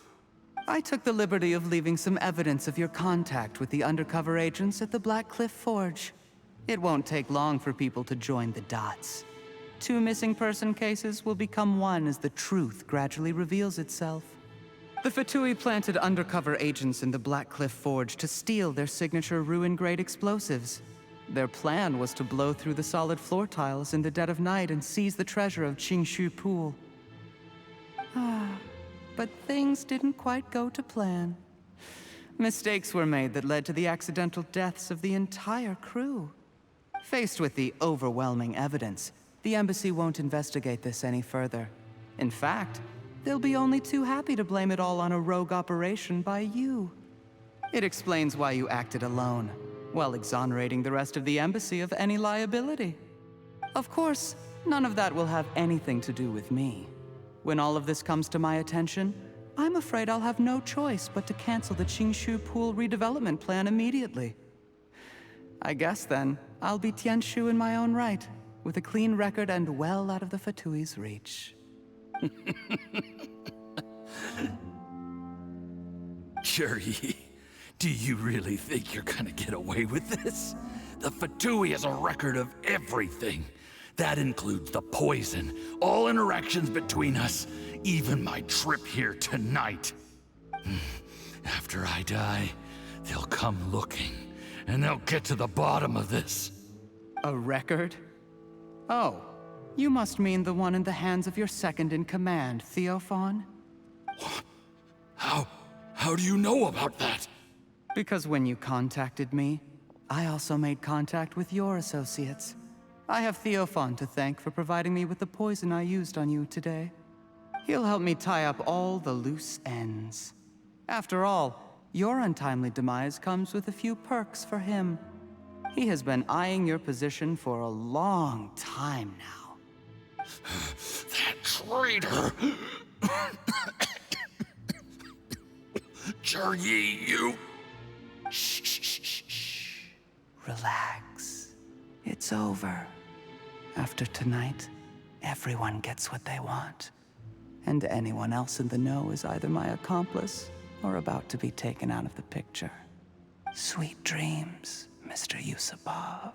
I took the liberty of leaving some evidence of your contact with the undercover agents at the Black Cliff Forge. It won't take long for people to join the dots. 2 missing person cases will become one as the truth gradually reveals itself. The Fatui planted undercover agents in the Black Cliff Forge to steal their signature ruin-grade explosives. Their plan was to blow through the solid floor tiles in the dead of night and seize the treasure of Qingshu Pool. But things didn't quite go to plan. Mistakes were made that led to the accidental deaths of the entire crew. Faced with the overwhelming evidence, the embassy won't investigate this any further. In fact, they'll be only too happy to blame it all on a rogue operation by you. It explains why you acted alone, while exonerating the rest of the embassy of any liability. Of course, none of that will have anything to do with me. When all of this comes to my attention, I'm afraid I'll have no choice but to cancel the Qingshu Pool redevelopment plan immediately. I guess then, I'll be Tianshu in my own right, with a clean record and well out of the Fatui's reach. Jerry, do you really think you're gonna get away with this? The Fatui has a record of everything. That includes the poison, all interactions between us, even my trip here tonight. After I die, they'll come looking, and they'll get to the bottom of this. A record? Oh, you must mean the one in the hands of your second-in-command, Theophan? How do you know about that? Because when you contacted me, I also made contact with your associates. I have Theophan to thank for providing me with the poison I used on you today. He'll help me tie up all the loose ends. After all, your untimely demise comes with a few perks for him. He has been eyeing your position for a long time now. That traitor! Jerry, you... Shh. Relax. It's over. After tonight, everyone gets what they want. And anyone else in the know is either my accomplice or about to be taken out of the picture. Sweet dreams, Mr. Yusupov.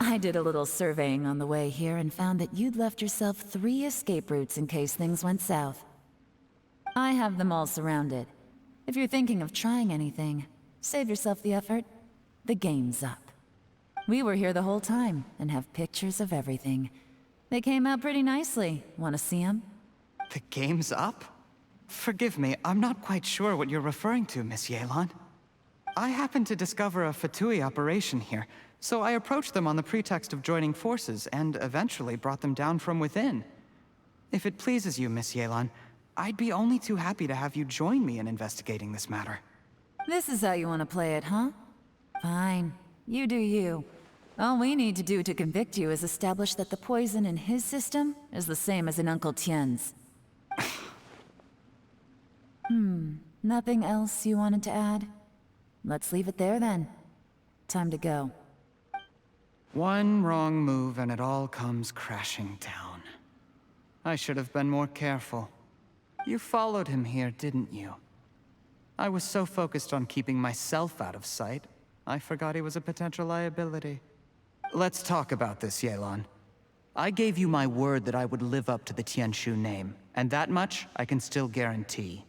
I did a little surveying on the way here and found that you'd left yourself 3 escape routes in case things went south. I have them all surrounded. If you're thinking of trying anything, save yourself the effort. The game's up. We were here the whole time and have pictures of everything. They came out pretty nicely. Want to see them? The game's up? Forgive me, I'm not quite sure what you're referring to, Miss Yelan. I happened to discover a Fatui operation here, so I approached them on the pretext of joining forces and eventually brought them down from within. If it pleases you, Miss Yelan, I'd be only too happy to have you join me in investigating this matter. This is how you want to play it, huh? Fine. You do you. All we need to do to convict you is establish that the poison in his system is the same as in Uncle Tien's. Nothing else you wanted to add? Let's leave it there then. Time to go. One wrong move and it all comes crashing down. I should have been more careful. You followed him here, didn't you? I was so focused on keeping myself out of sight, I forgot he was a potential liability. Let's talk about this, Yelan. I gave you my word that I would live up to the Tianshu name, and that much I can still guarantee.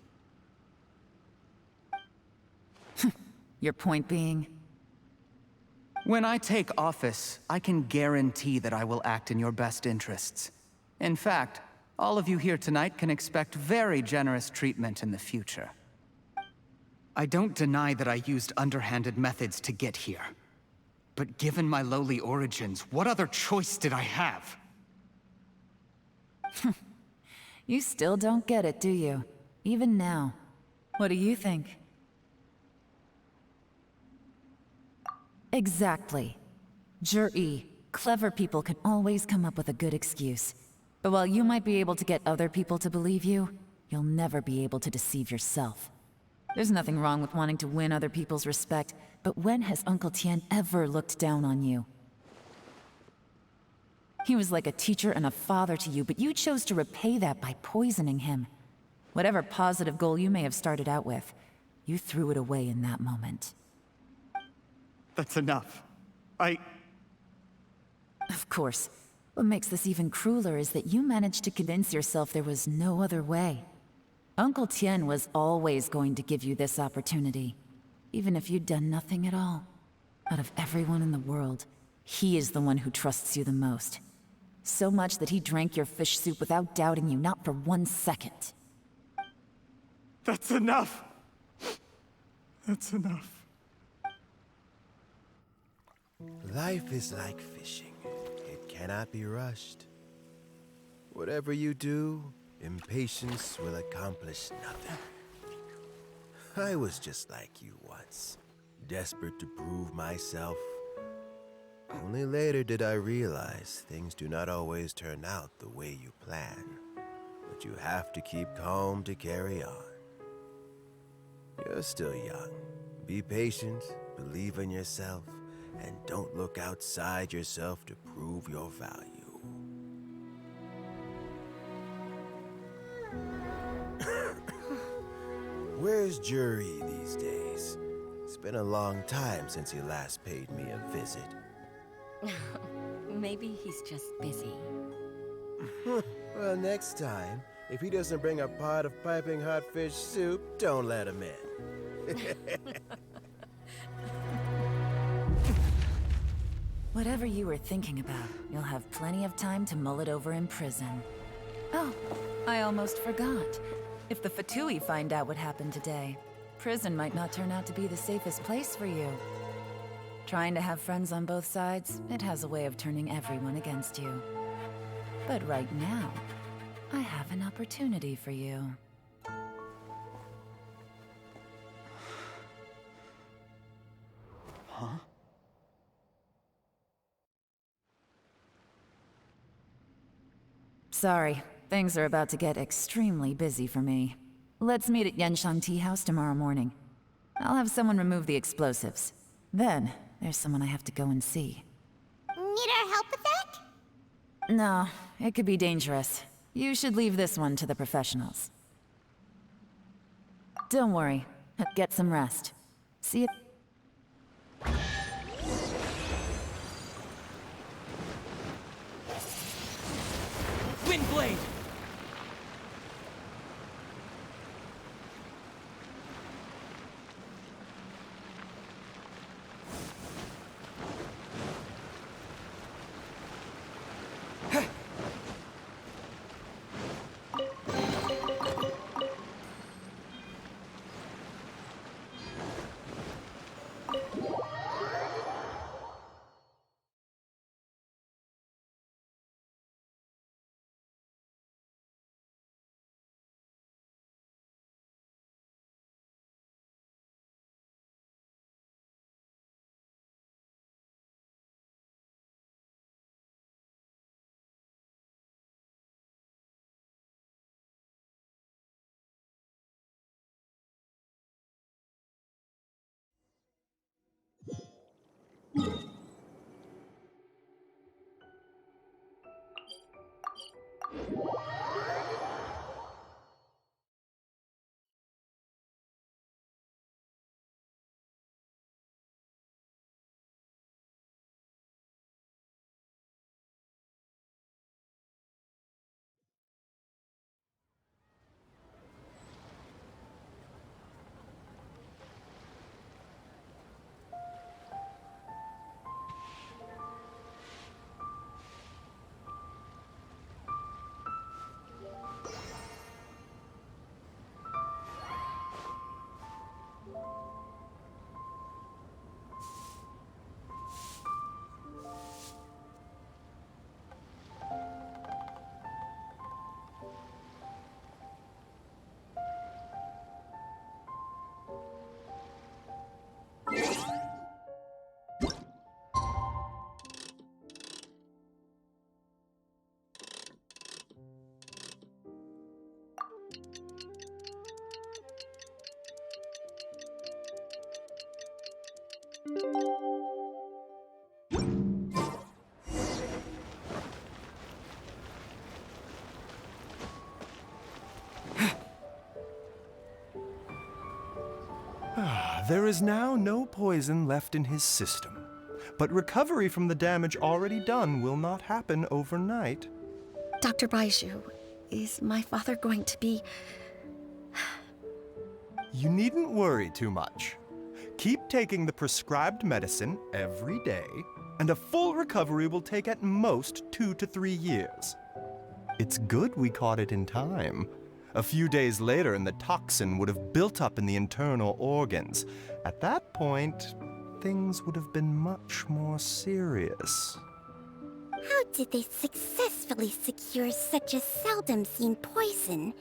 Your point being? When I take office, I can guarantee that I will act in your best interests. In fact, All of you here tonight can expect very generous treatment in the future. I don't deny that I used underhanded methods to get here. But given my lowly origins, what other choice did I have? You still don't get it, do you? Even now. What do you think? Exactly. Jur-E, clever people can always come up with a good excuse. But while you might be able to get other people to believe you, you'll never be able to deceive yourself. There's nothing wrong with wanting to win other people's respect, but when has Uncle Tian ever looked down on you? He was like a teacher and a father to you, but you chose to repay that by poisoning him. Whatever positive goal you may have started out with, you threw it away in that moment. That's enough. Of course. What makes this even crueler is that you managed to convince yourself there was no other way. Uncle Tian was always going to give you this opportunity, even if you'd done nothing at all. Out of everyone in the world, he is the one who trusts you the most. So much that he drank your fish soup without doubting you, not for 1 second. That's enough! That's enough. Life is like fishing. It cannot be rushed. Whatever you do, impatience will accomplish nothing. I was just like you once, desperate to prove myself. Only later did I realize things do not always turn out the way you plan, but you have to keep calm to carry on. You're still young. Be patient, believe in yourself, and don't look outside yourself to prove your value. Where's Jur-E these days? It's been a long time since he last paid me a visit. Maybe he's just busy. Well, next time, if he doesn't bring a pot of piping hot fish soup, don't let him in. Whatever you were thinking about, you'll have plenty of time to mull it over in prison. Oh, I almost forgot. If the fatui find out what happened today, prison might not turn out to be the safest place for you. Trying to have friends on both sides, it has a way of turning everyone against you. But right now, I have an opportunity for you. Huh? Sorry, things are about to get extremely busy for me. Let's meet at Yenshang Tea House tomorrow morning. I'll have someone remove the explosives. Then, there's someone I have to go and see. Need our help with that? No, it could be dangerous. You should leave this one to the professionals. Don't worry. Get some rest. See you. Windblade! There is now no poison left in his system, but recovery from the damage already done will not happen overnight. Dr. Baiju, is my father going to be... You needn't worry too much. Keep taking the prescribed medicine every day, and a full recovery will take at most 2 to 3 years. It's good we caught it in time. A few days later, and the toxin would have built up in the internal organs. At that point, things would have been much more serious. How did they successfully secure such a seldom-seen poison?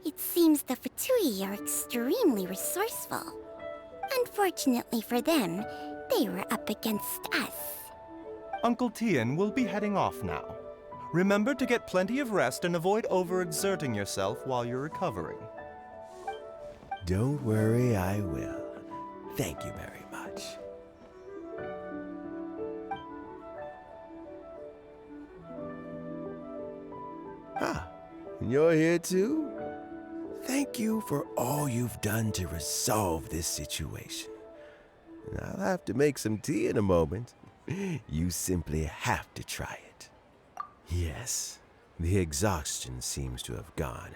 It seems the fatui are extremely resourceful. Unfortunately for them, they were up against us. Uncle Tien will be heading off now. Remember to get plenty of rest and avoid overexerting yourself while you're recovering. Don't worry, I will. Thank you very much. Ah, you're here too? Thank you for all you've done to resolve this situation. I'll have to make some tea in a moment. You simply have to try it. Yes, the exhaustion seems to have gone.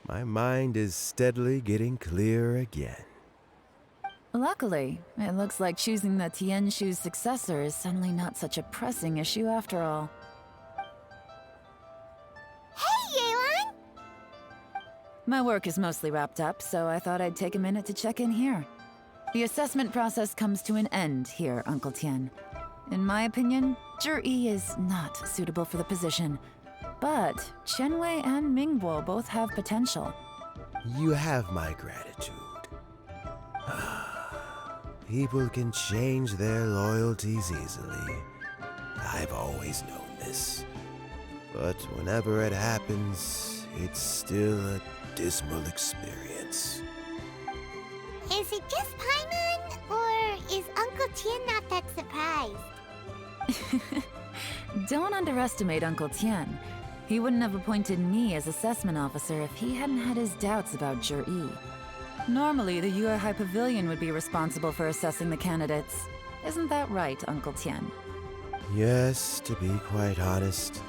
My mind is steadily getting clearer again. Luckily, it looks like choosing the Tianshu's successor is suddenly not such a pressing issue after all. Hey, yelan! My work is mostly wrapped up, so I thought I'd take a minute to check in here. The assessment process comes to an end here, Uncle Tien. In my opinion, Zhi is not suitable for the position, but Qianwei and Mingbo both have potential. You have my gratitude. People can change their loyalties easily. I've always known this. But whenever it happens, it's still a dismal experience. Is it just Paimon, or is Uncle Tien not that surprised? Don't underestimate Uncle Tien. He wouldn't have appointed me as assessment officer if he hadn't had his doubts about Zhi. Normally, the Yue High Pavilion would be responsible for assessing the candidates. Isn't that right, Uncle Tien? Yes, to be quite honest,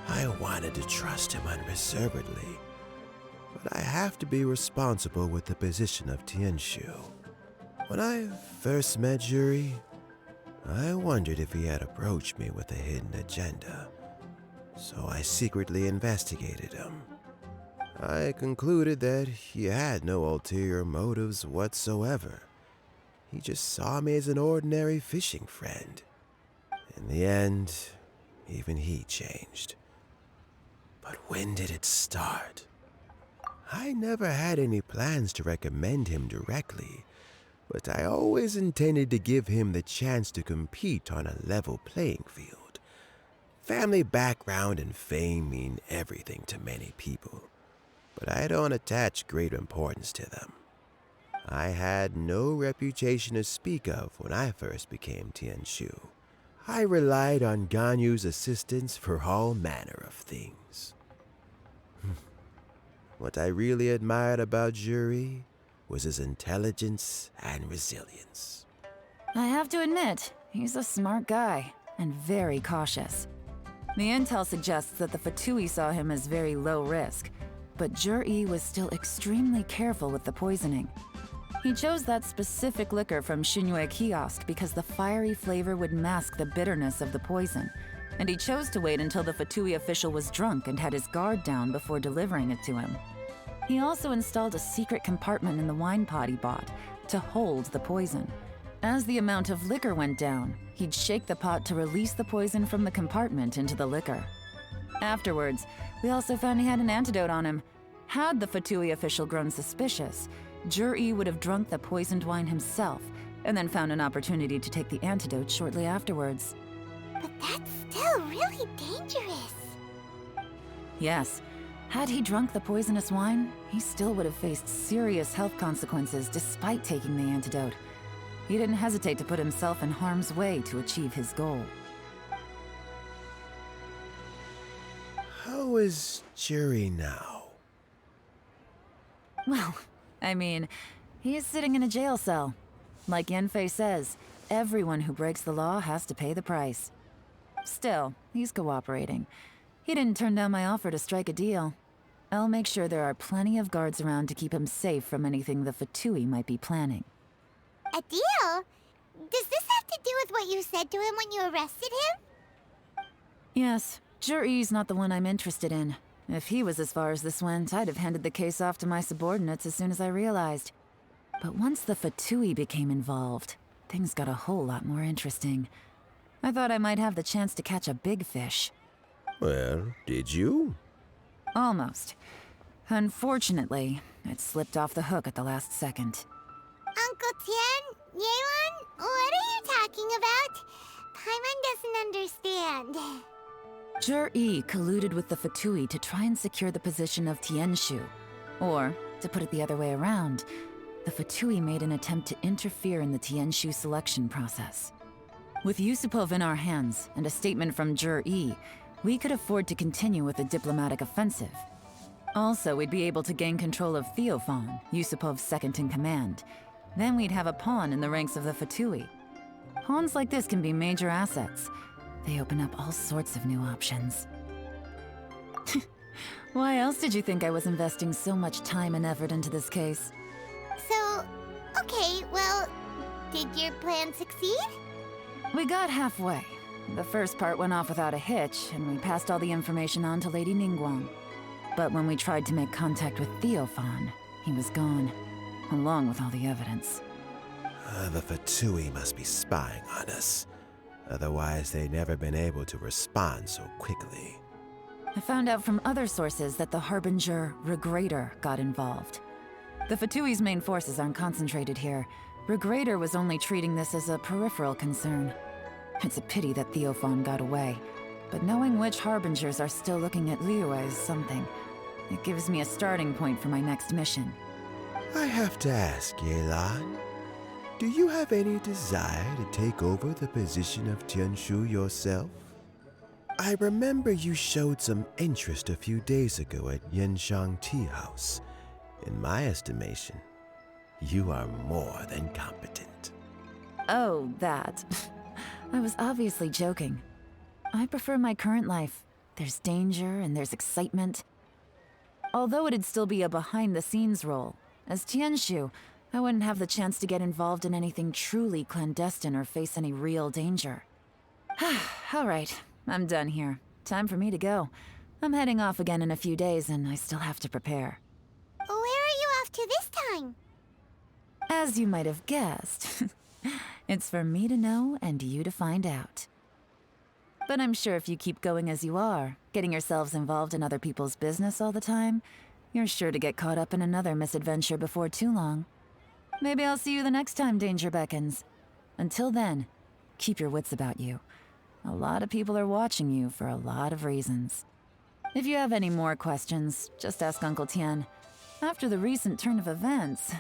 I wanted to trust him unreservedly. But I have to be responsible with the position of Tianshu. When I first met Zhi, I wondered if he had approached me with a hidden agenda. So I secretly investigated him. I concluded that he had no ulterior motives whatsoever. He just saw me as an ordinary fishing friend. In the end, even he changed. But when did it start? I never had any plans to recommend him directly, but I always intended to give him the chance to compete on a level playing field. Family background and fame mean everything to many people, but I don't attach great importance to them. I had no reputation to speak of when I first became Tianshu. I relied on Ganyu's assistance for all manner of things. What I really admired about Zhi was his intelligence and resilience. I have to admit, he's a smart guy, and very cautious. The intel suggests that the fatui saw him as very low risk, but Zhi was still extremely careful with the poisoning. He chose that specific liquor from Xunyue kiosk because the fiery flavor would mask the bitterness of the poison, and he chose to wait until the fatui official was drunk and had his guard down before delivering it to him. He also installed a secret compartment in the wine pot he bought to hold the poison. As the amount of liquor went down, he'd shake the pot to release the poison from the compartment into the liquor. Afterwards, we also found he had an antidote on him. Had the fatui official grown suspicious, Zhi would have drunk the poisoned wine himself, and then found an opportunity to take the antidote shortly afterwards. But that's still really dangerous. Yes, had he drunk the poisonous wine, he still would have faced serious health consequences despite taking the antidote. He didn't hesitate to put himself in harm's way to achieve his goal. How is Jury now? Well, I mean, he is sitting in a jail cell. Like Yanfei says, everyone who breaks the law has to pay the price. Still, he's cooperating. He didn't turn down my offer to strike a deal. I'll make sure there are plenty of guards around to keep him safe from anything the Fatui might be planning. A deal? Does this have to do with what you said to him when you arrested him? Yes, Jury's not the one I'm interested in. If he was as far as this went, I'd have handed the case off to my subordinates as soon as I realized. But once the Fatui became involved, things got a whole lot more interesting. I thought I might have the chance to catch a big fish. Well, did you? Almost. Unfortunately, it slipped off the hook at the last second. Uncle Tian, Yelan, what are you talking about? Paimon doesn't understand. Jur-E colluded with the Fatui to try and secure the position of Tianshu. Or, to put it the other way around, the Fatui made an attempt to interfere in the Tianshu selection process. With Yusupov in our hands and a statement from Jur-E, we could afford to continue with the diplomatic offensive. Also, we'd be able to gain control of Theophan, Yusupov's second-in-command. Then we'd have a pawn in the ranks of the Fatui. Pawns like this can be major assets. They open up all sorts of new options. Why else did you think I was investing so much time and effort into this case? So, okay, well, did your plan succeed? We got halfway. The first part went off without a hitch, and we passed all the information on to Lady Ningguang. But when we tried to make contact with Theophan, he was gone, along with all the evidence. The Fatui must be spying on us. Otherwise, they'd never been able to respond so quickly. I found out from other sources that the Harbinger Regrator got involved. The Fatui's main forces aren't concentrated here. Regrator was only treating this as a peripheral concern. It's a pity that Theophan got away. But knowing which Harbingers are still looking at liyue is something. It gives me a starting point for my next mission. I have to ask, Yelan, do you have any desire to take over the position of Tianshu yourself? I remember you showed some interest a few days ago at Yanshang Tea House. In my estimation, you are more than competent. Oh, that. I was obviously joking. I prefer my current life. There's danger and there's excitement. Although it'd still be a behind-the-scenes role, as Tianshu, I wouldn't have the chance to get involved in anything truly clandestine or face any real danger. All right, I'm done here. Time for me to go. I'm heading off again in a few days, and I still have to prepare. Where are you off to this time? As you might have guessed, it's for me to know and you to find out. But I'm sure if you keep going as you are, getting yourselves involved in other people's business all the time, you're sure to get caught up in another misadventure before too long. Maybe I'll see you the next time danger beckons. Until then, keep your wits about you. A lot of people are watching you for a lot of reasons. If you have any more questions, just ask Uncle Tian. After the recent turn of events,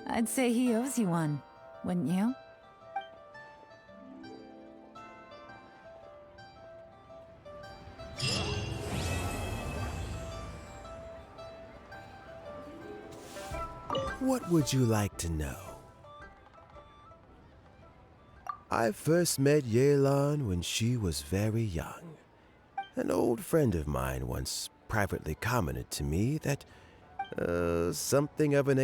I'd say he owes you one, wouldn't you? What would you like to know? I first met Yelan when she was very young. An old friend of mine once privately commented to me that something of an